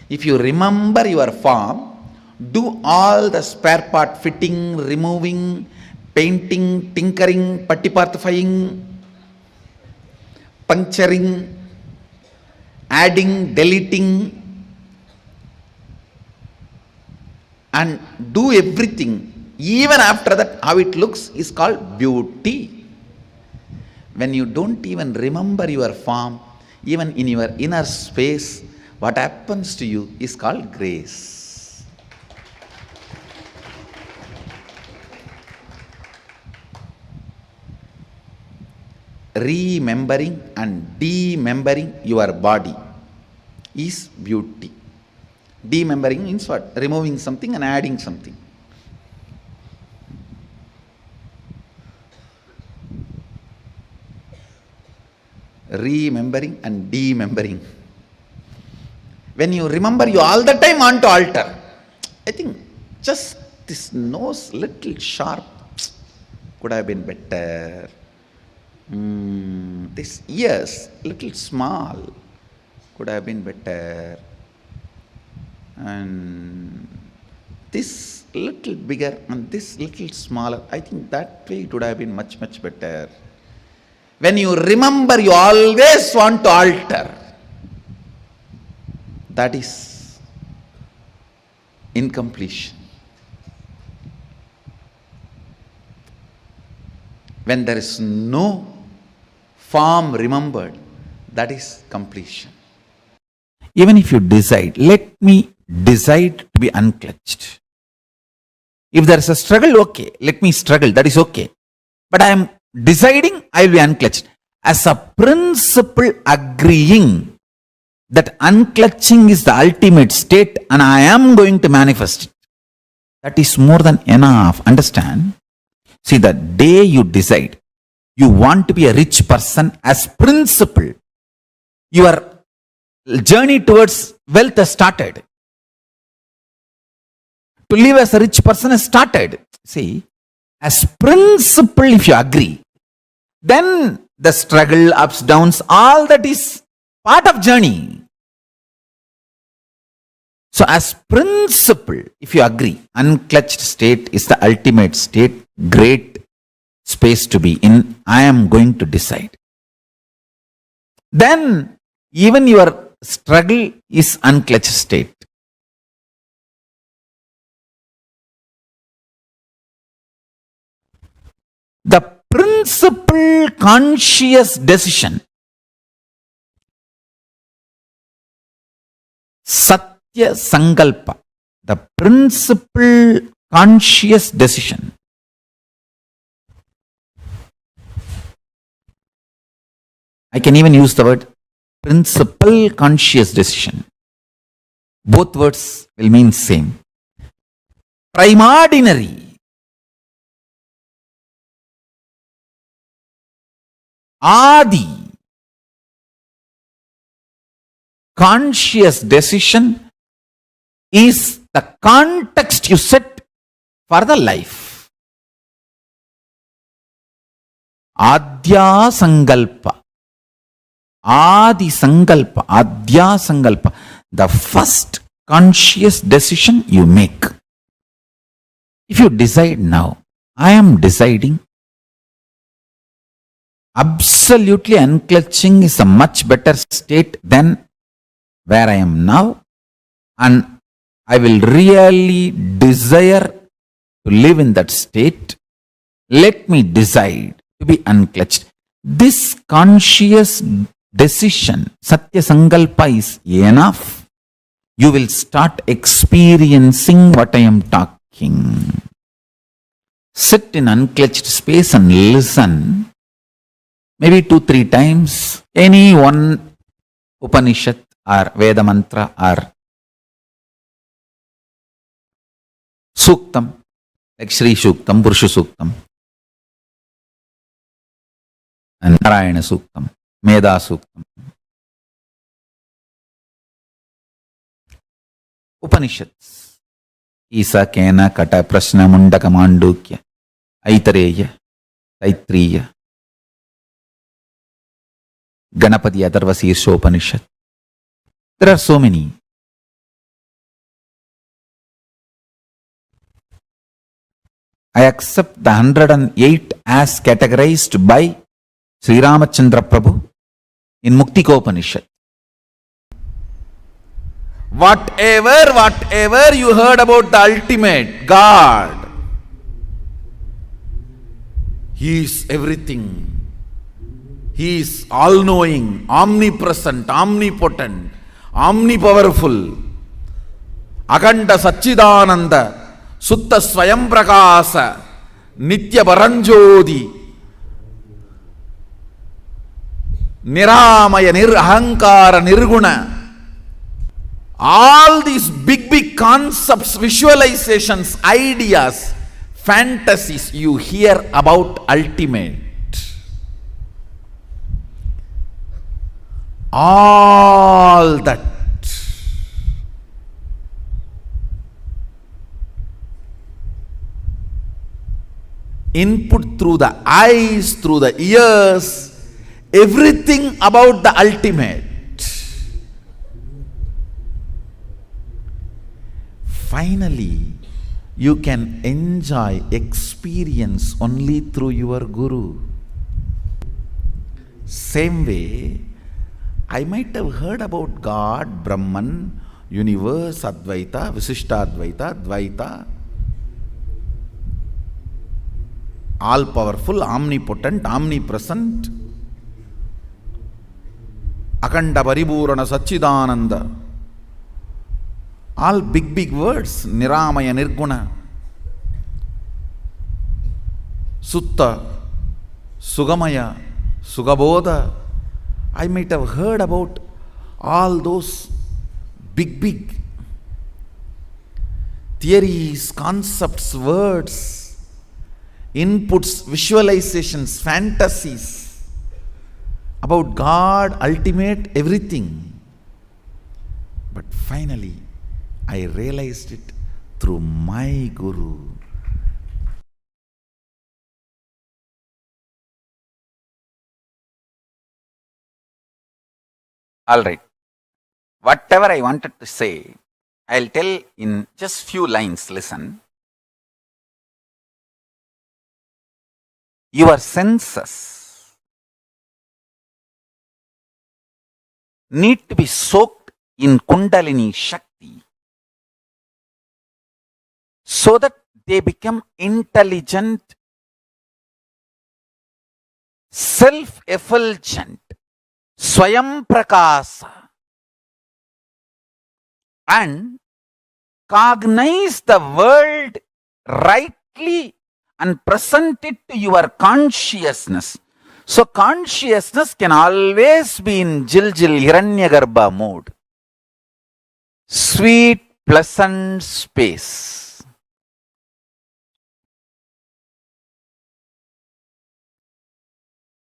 P: If you remember your form, do all the spare part fitting, removing, painting, tinkering, putty-partifying, puncturing, adding, deleting, and do everything. Even after that, how it looks is called beauty. When you don't even remember your form, even in your inner space, what happens to you is called grace. Remembering and demembering your body is beauty. Demembering means what? Removing something and adding something. Remembering and demembering. When you remember, you all the time want to alter. I think just this nose little sharp could have been better. This ears little small could have been better, and this little bigger and this little smaller, I think that way it would have been much better. When you remember, you always want to alter. That is incompletion. When there is no form remembered, that is completion. Even if you decide, let me decide to be unclutched. If there is a struggle, okay, let me struggle, that is okay. But I am deciding I will be unclutched. As a principle, agreeing that unclutching is the ultimate state and I am going to manifest it. That is more than enough. Understand? See, the day you decide, You want to be a rich person as principle. Your journey towards wealth has started. To live as a rich person has started. See, as principle, if you agree, then the struggle, ups, downs, all that is part of journey. So as principle, if you agree, unclutched state is the ultimate state, great space to be in. I am going to decide. Then even your struggle is unclutched state. The principle conscious decision, Satya Sankalpa, the principle conscious decision. I can even use the word principle conscious decision. Both words will mean same. Primordinary. Adi. Conscious decision is the context you set for the life. Adya Sankalpa. Adi Sankalpa. Adya Sankalpa. The first conscious decision you make. If you decide now, I am deciding, absolutely unclutching is a much better state than where I am now, and I will really desire to live in that state. Let me decide to be unclutched. This conscious decision, Satya Sankalpa, is enough. You will start experiencing what I am talking. Sit in unclutched space and listen. Maybe 2-3 times, any one Upanishad or Veda mantra or Suktam, like Shri Suktam, Purusha Suktam, and Narayana Suktam, Meda Suktam. Upanishads, Isa, Kena, Kata, Prashna, Mundaka, Mandukya, Aitareya, Taitriya, Ganapati, Atharva, Sirsha Upanishad. There are so many. I accept the 108 as categorized by Sri Ramachandra Prabhu in Muktiko Upanishad. Whatever you heard about the ultimate God, He is everything. He is all-knowing, omnipresent, omnipotent, omnipowerful, Akanda Satchidananda, Sutta Swayam Prakasa, Nitya Paranjodi, Niramaya Nirahankara Nirguna. All these big concepts, visualizations, ideas, fantasies you hear about ultimate. All that input through the eyes, through the ears, everything about the ultimate. Finally, you can enjoy experience only through your Guru. Same way, I might have heard about God, Brahman, universe, Advaita, Visishtadvaita, Dvaita, all-powerful, omnipotent, omnipresent, Akanda Paripurana Satchidananda. All big words, Niramaya Nirguna, Sutta, Sugamaya, Sugabodha. I might have heard about all those big theories, concepts, words. inputs, visualizations, fantasies about God, ultimate, everything. But finally, I realized it through my Guru. All right. Whatever I wanted to say, I'll tell in just few lines. Listen. Your senses need to be soaked in Kundalini Shakti so that they become intelligent, self-effulgent, Swayam Prakasa, and cognize the world rightly and present it to your consciousness. So consciousness can always be in Jil-Jil Hiranyagarbha mode. Sweet, pleasant space.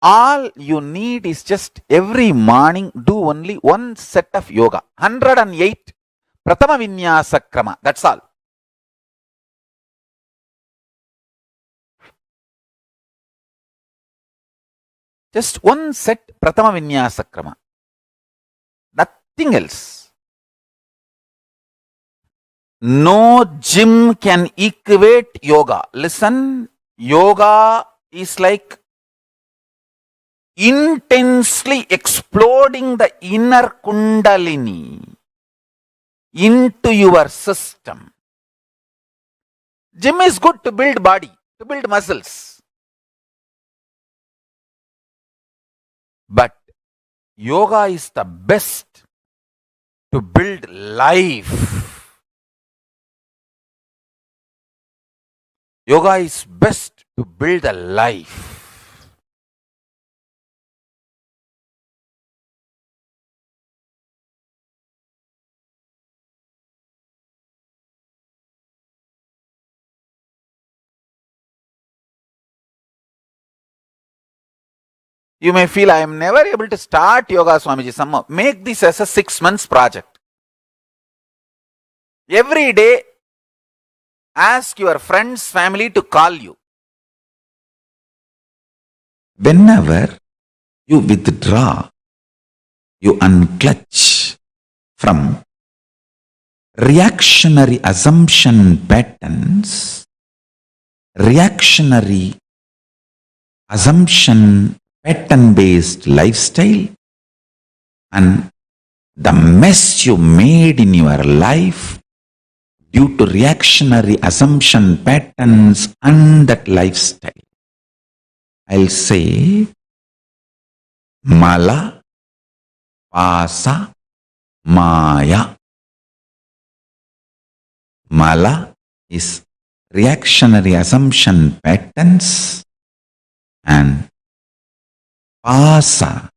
P: All you need is just every morning do only one set of yoga. 108 Pratama Vinyasa Krama. That's all. Just one set Pratama Vinyasa Krama. Nothing else. No gym can equate yoga. Listen, yoga is like intensely exploding the inner Kundalini into your system. Gym is good to build body, to build muscles. But yoga is the best to build life. Yoga is best to build a life. You may feel I am never able to start yoga, Swamiji. Somehow make this as a 6 months project. Every day, ask your friends, family to call you. Whenever you withdraw, you unclutch from reactionary assumption patterns, reactionary assumption pattern-based lifestyle, and the mess you made in your life due to reactionary assumption patterns and that lifestyle. I'll say Mala, Pasa, Maya. Mala is reactionary assumption patterns and Pasa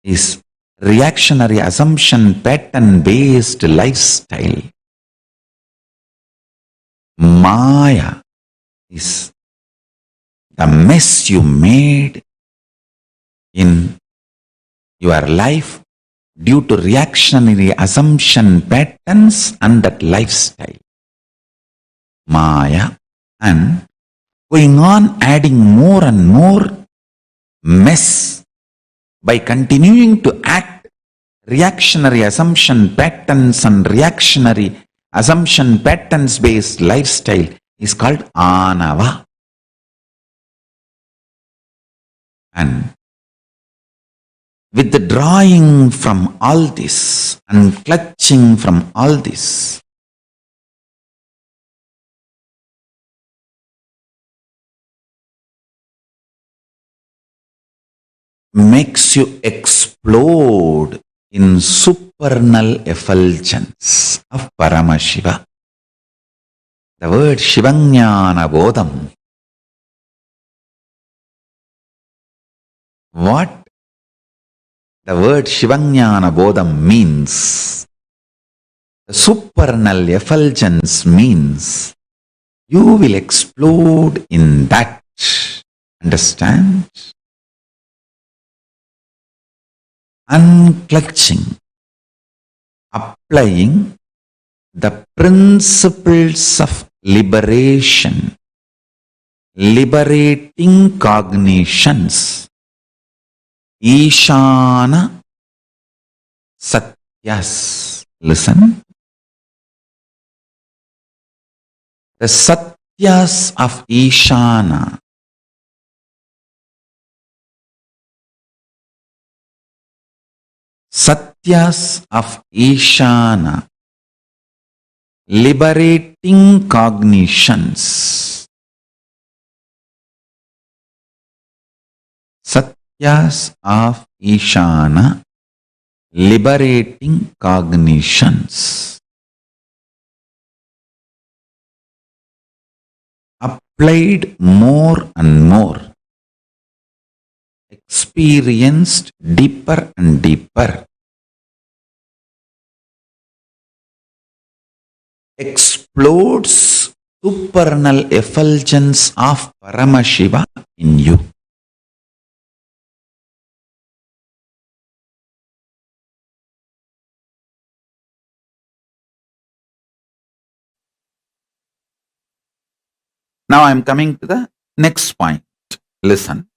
P: is reactionary assumption pattern-based lifestyle. Maya is the mess you made in your life due to reactionary assumption patterns and that lifestyle. Maya, and going on adding more and more mess by continuing to act reactionary assumption patterns and reactionary assumption patterns based lifestyle is called Anava. And withdrawing from all this and clutching from all this, makes you explode in supernal effulgence of Paramashiva. The word Shivanyana Bodham. What the word Shivanyana Bodham means, the supernal effulgence means, you will explode in that. Understand? Unclutching, applying the principles of liberation, liberating cognitions, Ishana Satyas. Listen. The Satyas of Ishana. Satyas of Ishana. Liberating cognitions. Satyas of Ishana. Liberating cognitions. Applied more and more. Experienced deeper and deeper. Explodes supernal effulgence of Paramashiva in you. Now I am coming to the next point. Listen.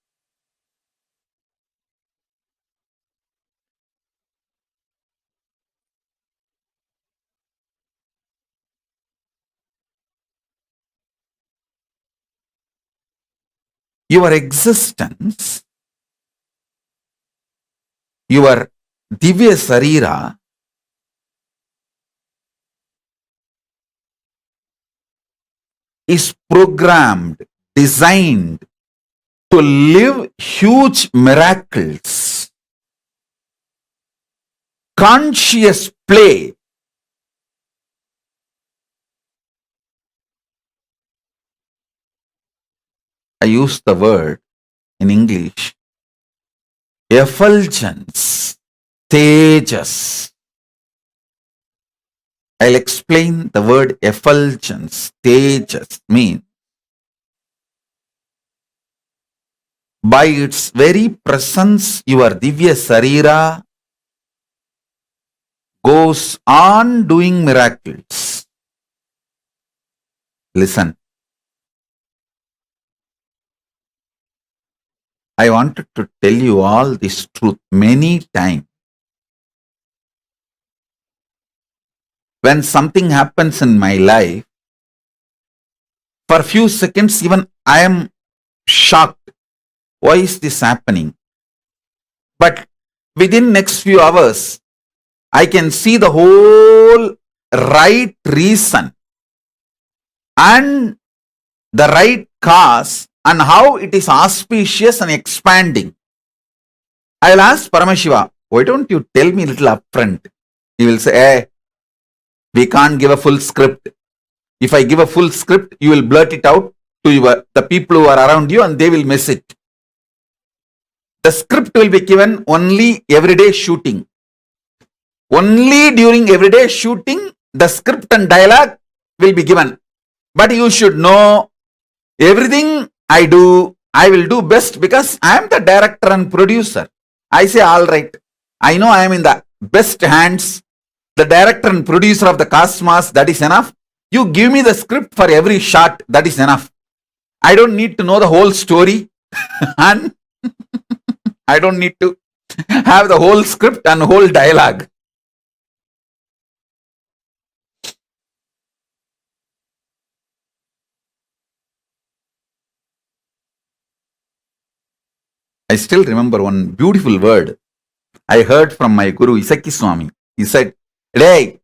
P: Your existence, your Divya Sarira is programmed, designed to live huge miracles, conscious play. I use the word in English, effulgence, tejas. I'll explain the word effulgence, tejas means. By its very presence, your Divya Sarira goes on doing miracles. Listen. I wanted to tell you all this truth many times. When something happens in my life, for a few seconds even I am shocked. Why is this happening? But within next few hours, I can see the whole right reason and the right cause and how it is auspicious and expanding. I'll ask Paramashiva, why don't you tell me a little upfront? He will say, hey, we can't give a full script. If I give a full script, you will blurt it out to the people who are around you and they will miss it. The script will be given only everyday shooting. Only during everyday shooting, the script and dialogue will be given. But you should know everything I do, I will do best because I am the director and producer. I say, all right, I know I am in the best hands, the director and producer of the cosmos, that is enough. You give me the script for every shot, that is enough. I don't need to know the whole story and I don't need to have the whole script and whole dialogue. I still remember one beautiful word I heard from my Guru Isaki Swami. He said, "Hey,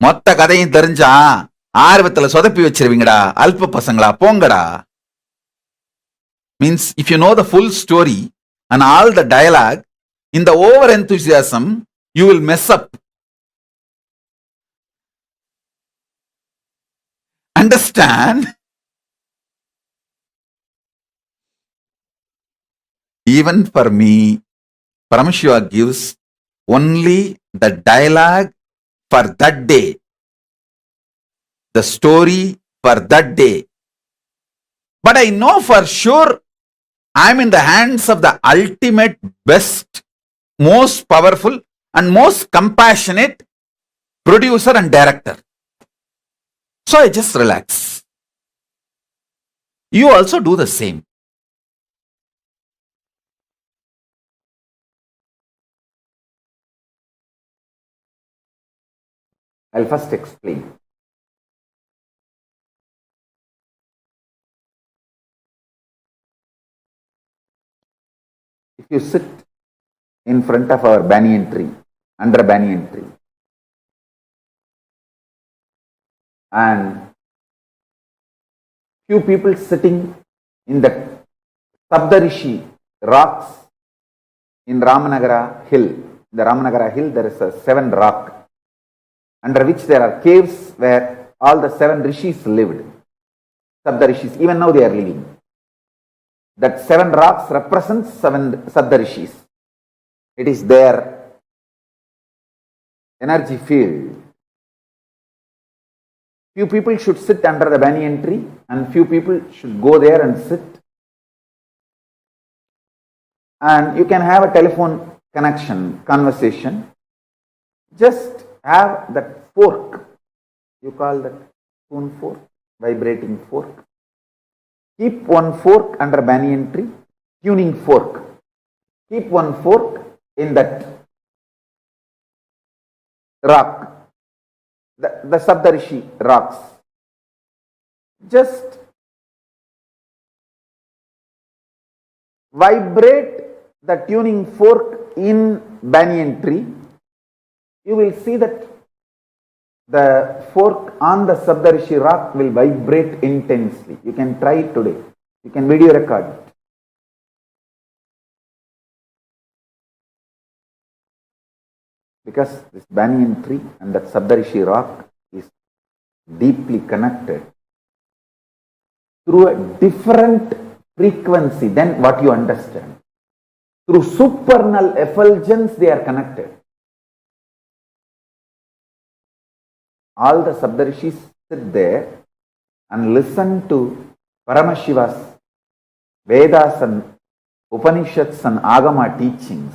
P: motta kadayum therinja aarvathila sodapi vechiruvingada alpa pasangala pongada." Means if you know the full story and all the dialogue, in the over enthusiasm, you will mess up. Understand? Even for me, Paramashiva gives only the dialogue for that day, the story for that day, But I know for sure I'm in the hands of the ultimate, best, most powerful and most compassionate producer and director. So I just relax. You also do the same. I'll first explain. If you sit in front of our banyan tree, under a banyan tree, and few people sitting in the Sabdarishi rocks in Ramanagara hill. In the Ramanagara hill there is a 7 rock under which there are caves where all the 7 rishis lived. Sabdarishis, even now they are living. That 7 rocks represents 7 Sabdarishis. It is their energy field. Few people should sit under the banyan tree and few people should go there and sit. And you can have a telephone connection, conversation. Just have that fork. You call that spoon fork, vibrating fork. Keep one fork under banyan tree, tuning fork. Keep one fork in that rock, the Sabdarishi rocks. Just vibrate the tuning fork in banyan tree. You will see that the fork on the Sabdarishi rock will vibrate intensely. You can try it today. You can video record it. Because this banyan tree and that Sabdarishi rock is deeply connected through a different frequency than what you understand. Through supernal effulgence they are connected. All the Sabdarishis sit there and listen to Paramashiva's Vedas and Upanishads and Agama teachings.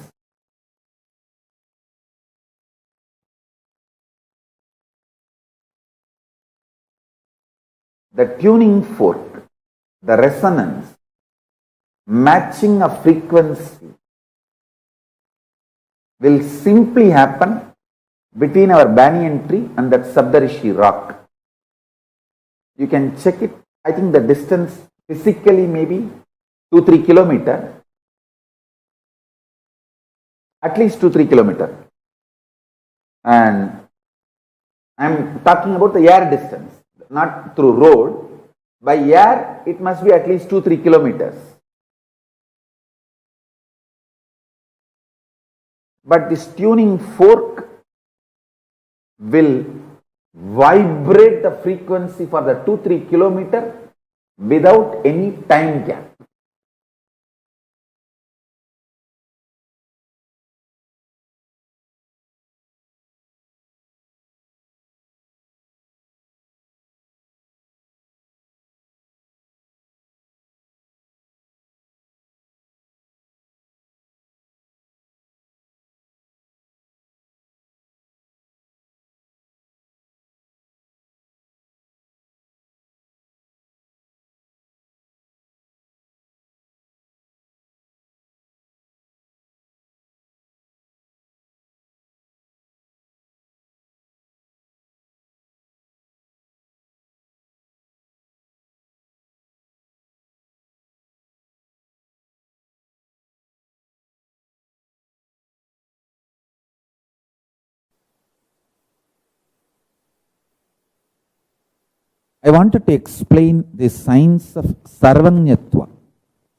P: The tuning fork, the resonance, matching a frequency will simply happen between our banyan tree and that Sabdarishi rock. You can check it. I think the distance physically maybe 2-3 kilometers. At least 2-3 kilometers. And I'm talking about the air distance, not through road. By air, it must be at least 2-3 kilometers. But this tuning fork will vibrate the frequency for the 2-3 kilometers without any time gap. I wanted to explain the science of Sarvanyatva.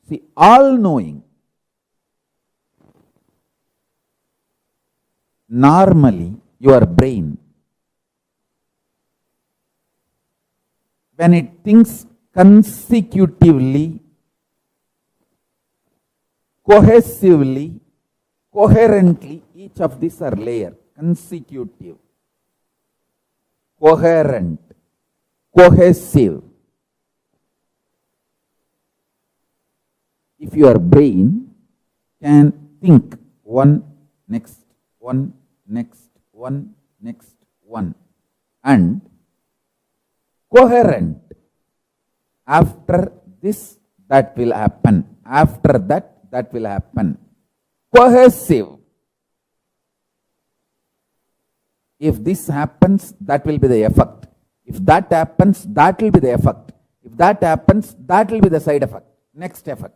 P: See, all-knowing. Normally, your brain, when it thinks consecutively, cohesively, coherently, each of these are layered, consecutive, coherent, cohesive. if your brain can think one, next, one, next, one, next, one, and coherent. After this, that will happen. After that, that will happen. Cohesive. If this happens, that will be the effect. If that happens, that will be the effect. If that happens, that will be the side effect. Next effect.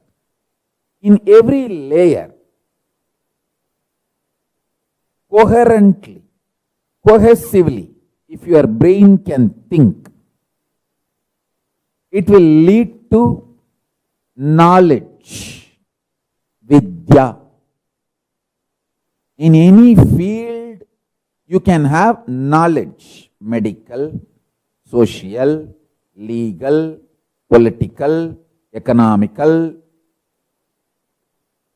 P: In every layer, coherently, cohesively, if your brain can think, it will lead to knowledge, vidya. In any field, you can have knowledge, medical, social, legal, political, economical.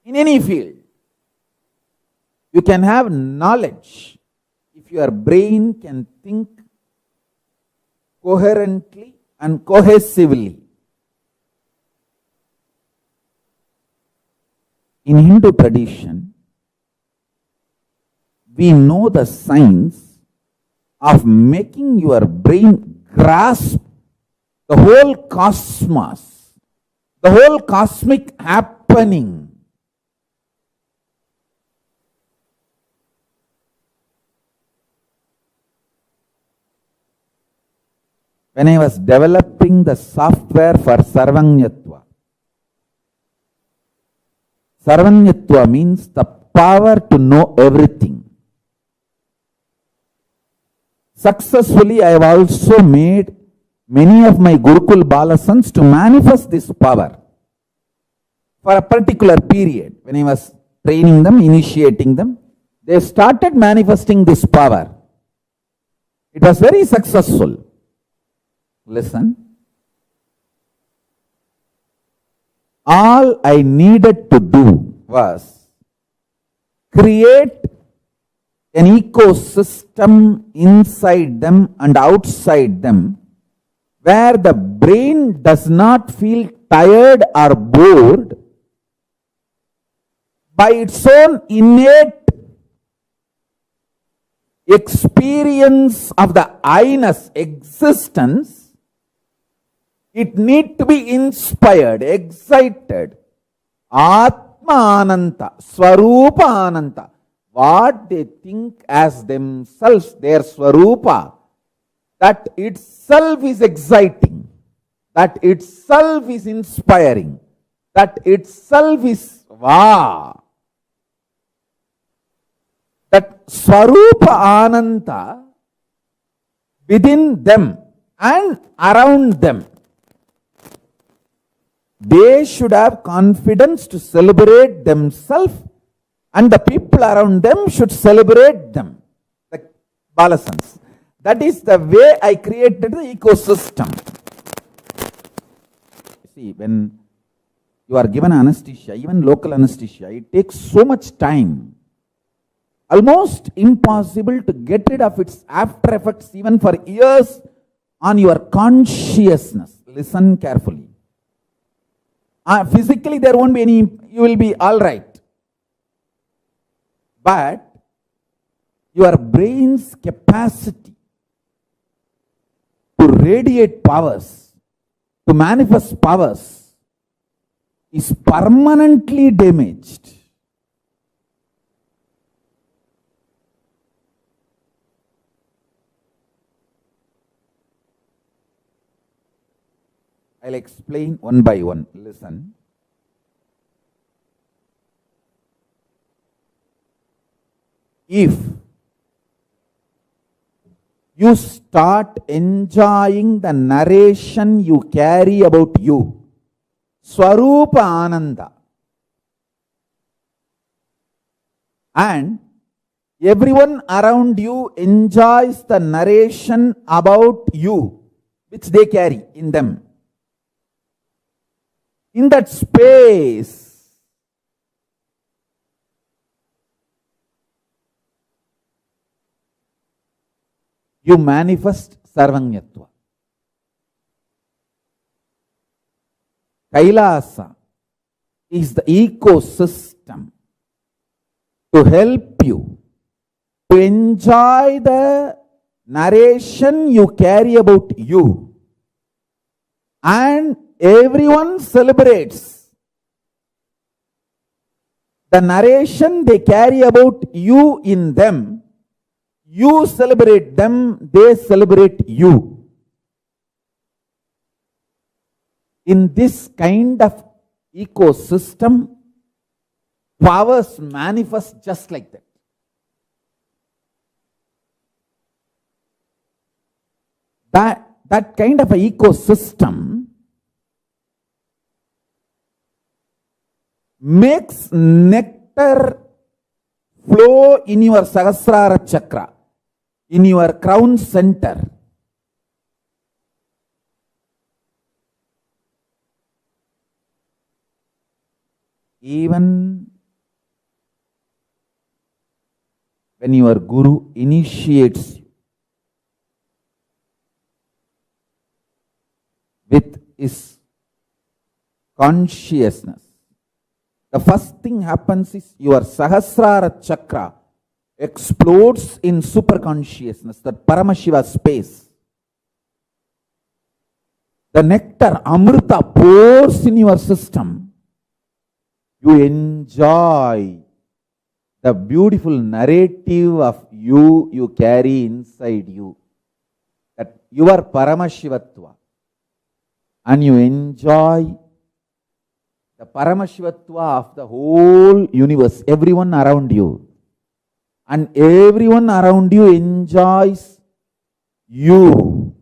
P: In any field, you can have knowledge if your brain can think coherently and cohesively. In Hindu tradition, we know the science of making your brain grasp the whole cosmos, the whole cosmic happening. When I was developing the software for Sarvanyatva, Sarvanyatva means the power to know everything. Successfully, I have also made many of my Gurukul Balasans to manifest this power for a particular period. When I was training them, initiating them, they started manifesting this power. It was very successful. Listen. All I needed to do was create an ecosystem inside them and outside them where the brain does not feel tired or bored by its own innate experience of the I-ness, existence. It needs to be inspired, excited. Atma Ananta, Swarupa Ananta. What they think as themselves, their Swarupa, that itself is exciting. That itself is inspiring. That itself is wow. That Swarupa Ananta within them and around them. They should have confidence to celebrate themselves, and the people around them should celebrate them, the Balasans. That is the way I created the ecosystem. See, when you are given anesthesia, even local anesthesia, it takes so much time. Almost impossible to get rid of its after effects even for years on your consciousness. Listen carefully. Physically there won't be any, you will be all right. But your brain's capacity to radiate powers, to manifest powers, is permanently damaged. I'll explain one by one. Listen. If you start enjoying the narration you carry about you, Swarupa Ananda, and everyone around you enjoys the narration about you, which they carry in them. In that space, you manifest Sarvanyatva. KAILASA, is the ecosystem to help you to enjoy the narration you carry about you. And everyone celebrates the narration they carry about you in them. You celebrate them, they celebrate you. In this kind of ecosystem, powers manifest just like that. That kind of an ecosystem makes nectar flow in your Sahasrara chakra, in your crown center. Even when your guru initiates you with his consciousness, the first thing happens is your Sahasrara chakra explodes in superconsciousness, that Paramashiva space. The nectar, Amrita, pours in your system. You enjoy the beautiful narrative of you carry inside you. That you are Paramashivatva. And you enjoy the Paramashivatva of the whole universe, everyone around you. And everyone around you enjoys you.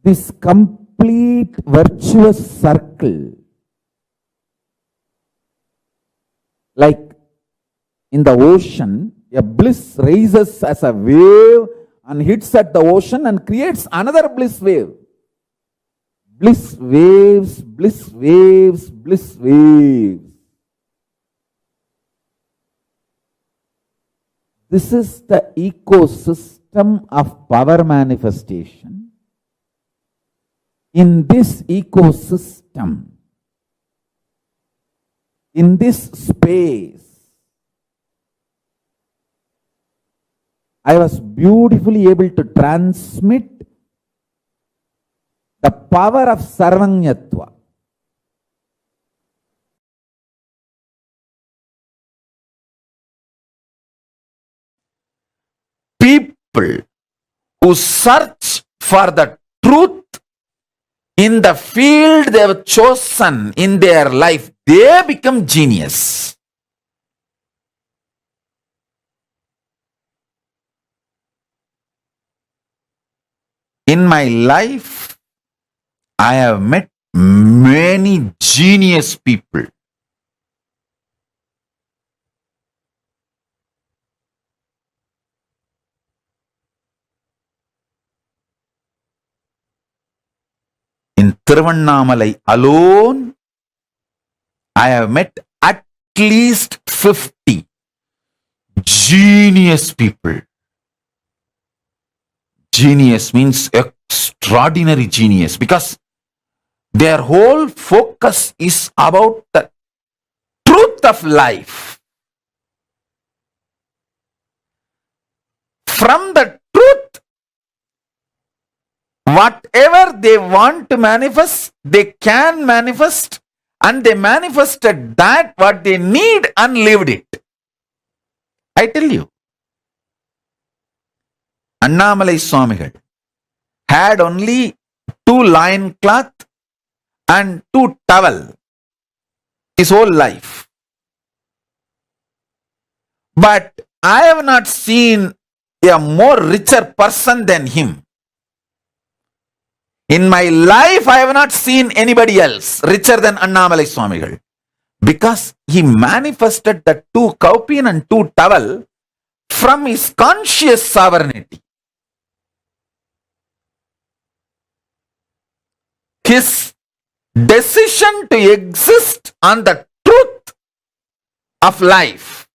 P: This complete virtuous circle. Like in the ocean, a bliss rises as a wave and hits at the ocean and creates another bliss wave. Bliss waves, bliss waves, bliss waves. This is the ecosystem of power manifestation. In this ecosystem, in this space, I was beautifully able to transmit the power of Sarvanyatva. People who search for the truth in the field they have chosen in their life, they become genius. In my life, I have met many genius people. In Tiruvannamalai alone, I have met at least 50 genius people. Genius means extraordinary genius, because their whole focus is about the truth of life. From the truth, whatever they want to manifest, they can manifest, and they manifested that what they need and lived it. I tell you, Annamalai Swamigal had only 2 loin cloth and 2 towel his whole life. But I have not seen a more richer person than him. In my life, I have not seen anybody else richer than Annamalai Swamigal, because he manifested the 2 kaupin and 2 towel from his conscious sovereignty. His decision to exist on the truth of life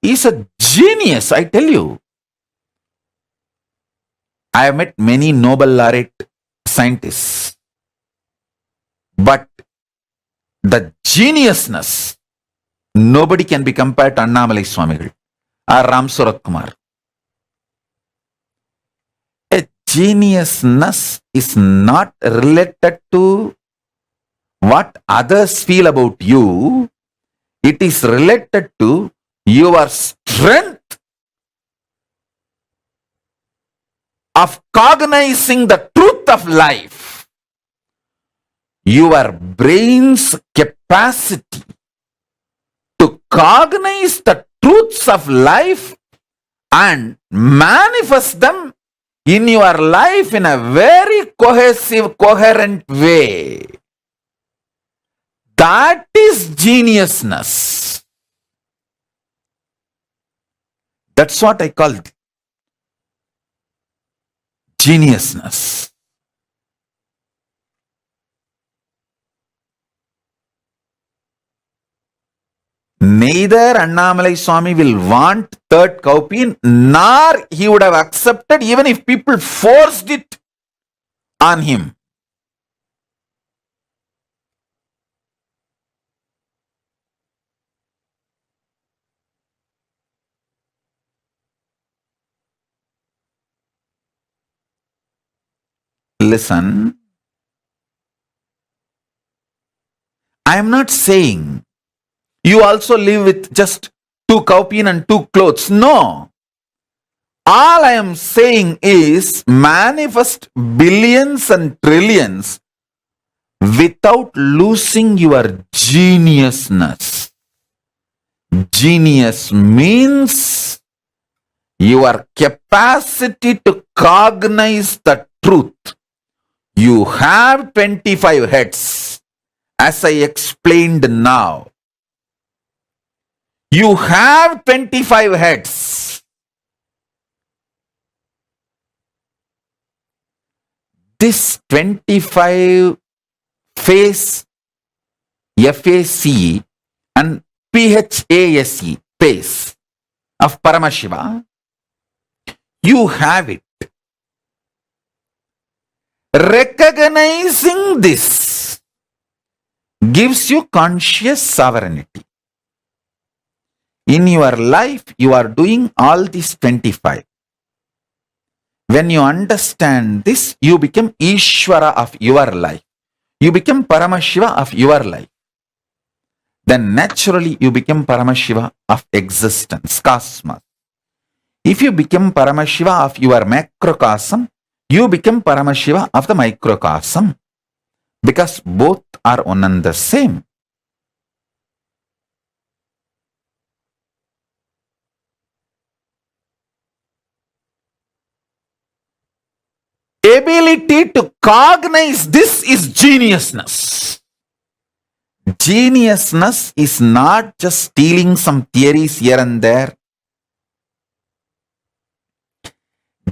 P: is a genius, I tell you. I have met many Nobel laureate scientists, but the geniusness, nobody can be compared to Annamalai Swamigal or Ram Surat Kumar. A geniusness is not related to what others feel about you. It is related to your strength of cognizing the truth of life. Your brain's capacity to cognize the truths of life and manifest them in your life in a very cohesive, coherent way. That is geniusness. That's what I call geniusness. Neither Annamalai Swami will want third copy, nor he would have accepted even if people forced it on him. Listen, I am not saying you also live with just 2 kaupin and 2 clothes. No. All I am saying is manifest billions and trillions without losing your geniusness. Genius means your capacity to cognize the truth. You have 25 heads, as I explained now. You have 25 heads. This 25 face, FACE and PHASE, face of Paramashiva, you have it. Recognizing this gives you conscious sovereignty. In your life, you are doing all these 25. When you understand this, you become Ishvara of your life. You become Paramashiva of your life. Then naturally, you become Paramashiva of existence, cosmos. If you become Paramashiva of your macrocosm, you become Paramashiva of the microcosm, because both are one and the same. Ability to cognize this is geniusness. Geniusness is not just stealing some theories here and there.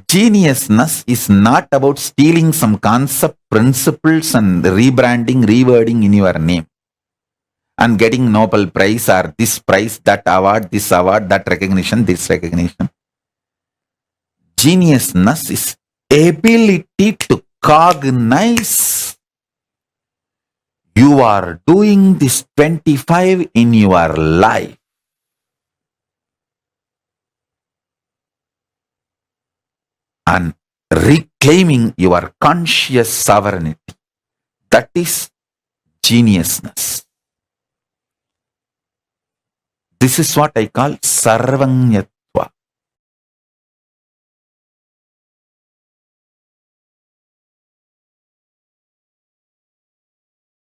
P: Geniusness is not about stealing some concept, principles and rebranding, rewording in your name and getting Nobel Prize or this prize, that award, that recognition, this recognition. Geniusness is ability to cognize. You are doing this 25 in your life. And reclaiming your conscious sovereignty. That is geniusness. This is what I call sarvanyatva.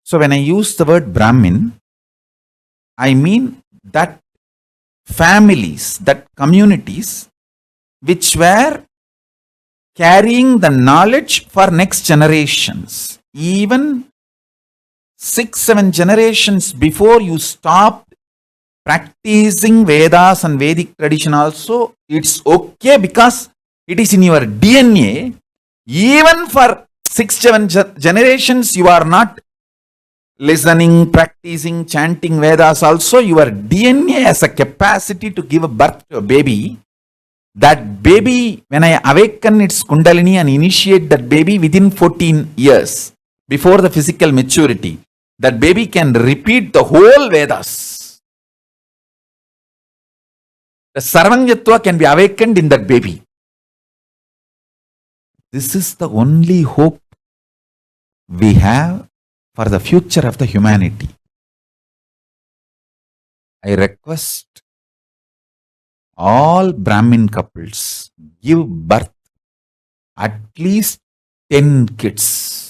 P: So when I use the word Brahmin, I mean that families, that communities which were carrying the knowledge for next generations. Even 6-7 generations before you stopped practicing Vedas and Vedic tradition also, it's okay because it is in your DNA. Even for 6-7 generations, you are not listening, practicing, chanting Vedas also. Your DNA has a capacity to give birth to a baby. That baby, when I awaken its Kundalini and initiate that baby within 14 years, before the physical maturity, That baby can repeat the whole Vedas. The Sarvanyatva can be awakened in that baby. This is the only hope we have for the future of the humanity. I request all Brahmin couples give birth at least 10 kids.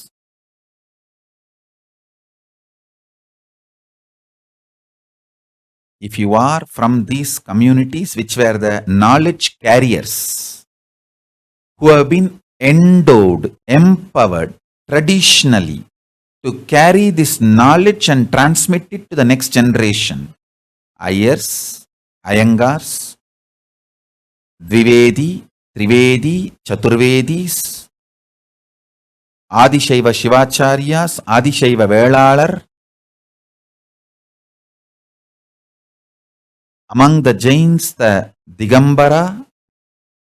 P: If you are from these communities which were the knowledge carriers, who have been endowed, empowered traditionally to carry this knowledge and transmit it to the next generation, Ayers, Ayangars, Dvivedi, Trivedi, Chaturvedis, Adishaiva Shivacharyas, Adishaiva Velalar. Among the Jains, the Digambara.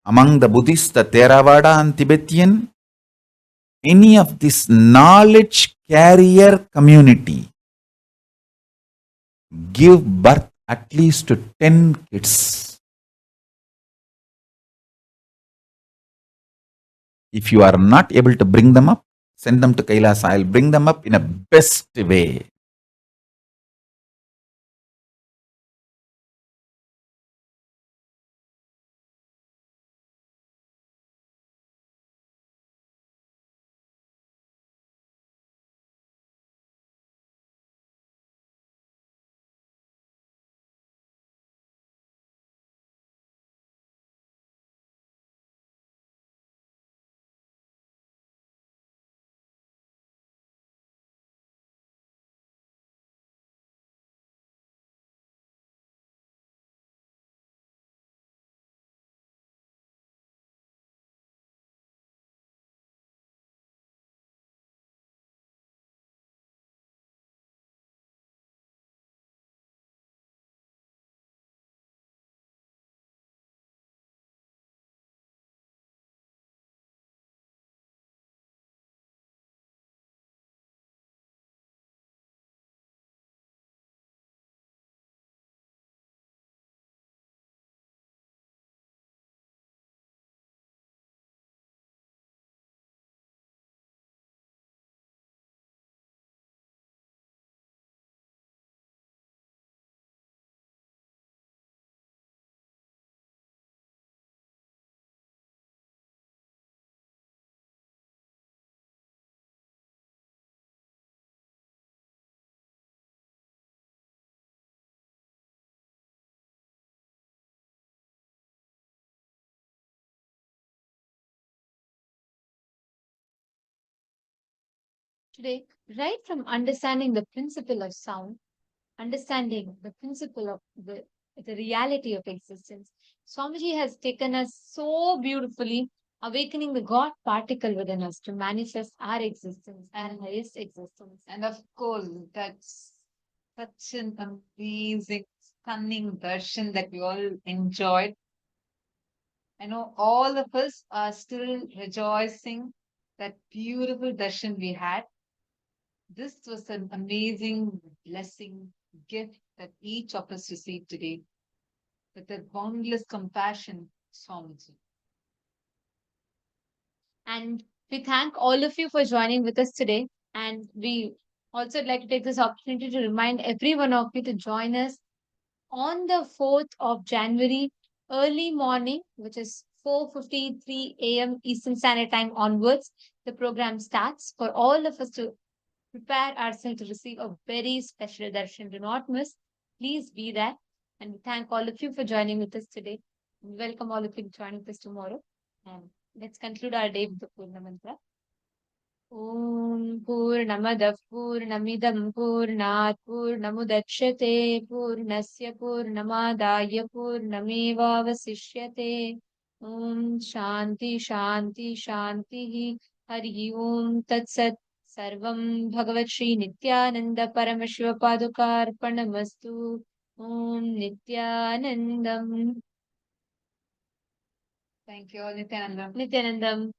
P: Among the Buddhists, the Theravada and Tibetan. Any of this knowledge carrier community give birth at least to 10 kids. If you are not able to bring them up, send them to Kailasa. I'll bring them up in a best way.
A: Today, right from understanding the principle of sound, understanding the principle of the reality of existence, Swamiji has taken us so beautifully, awakening the God particle within us to manifest our existence and highest existence.
R: And of course, that's such an amazing, stunning darshan that we all enjoyed. I know all of us are still rejoicing that beautiful darshan we had. This was an amazing blessing, gift that each of us received today with a boundless compassion, Swamiji.
A: And we thank all of you for joining with us today. And we also would like to take this opportunity to remind every one of you to join us on the 4th of January, early morning, which is 4:53 a.m. Eastern Standard Time onwards. The program starts for all of us to prepare ourselves to receive a very special darshan. Do not miss. Please be there. And we thank all of you for joining with us today. We welcome all of you to join with us tomorrow. And let's conclude our day with the Purna Mantra. Om Purnamadav Purnamidam Purnat Purnamudachyate Purnasya Purnamadaya Purnamevavasishyate. Om Shanti Shanti Shanti Hari Om Tat Sat. Sarvam Bhagavat Shri Nithyananda Paramashiva Padukarpanamastu. Om Nithyanandam.
R: Thank you, Nithyanandam.
A: Nithyanandam.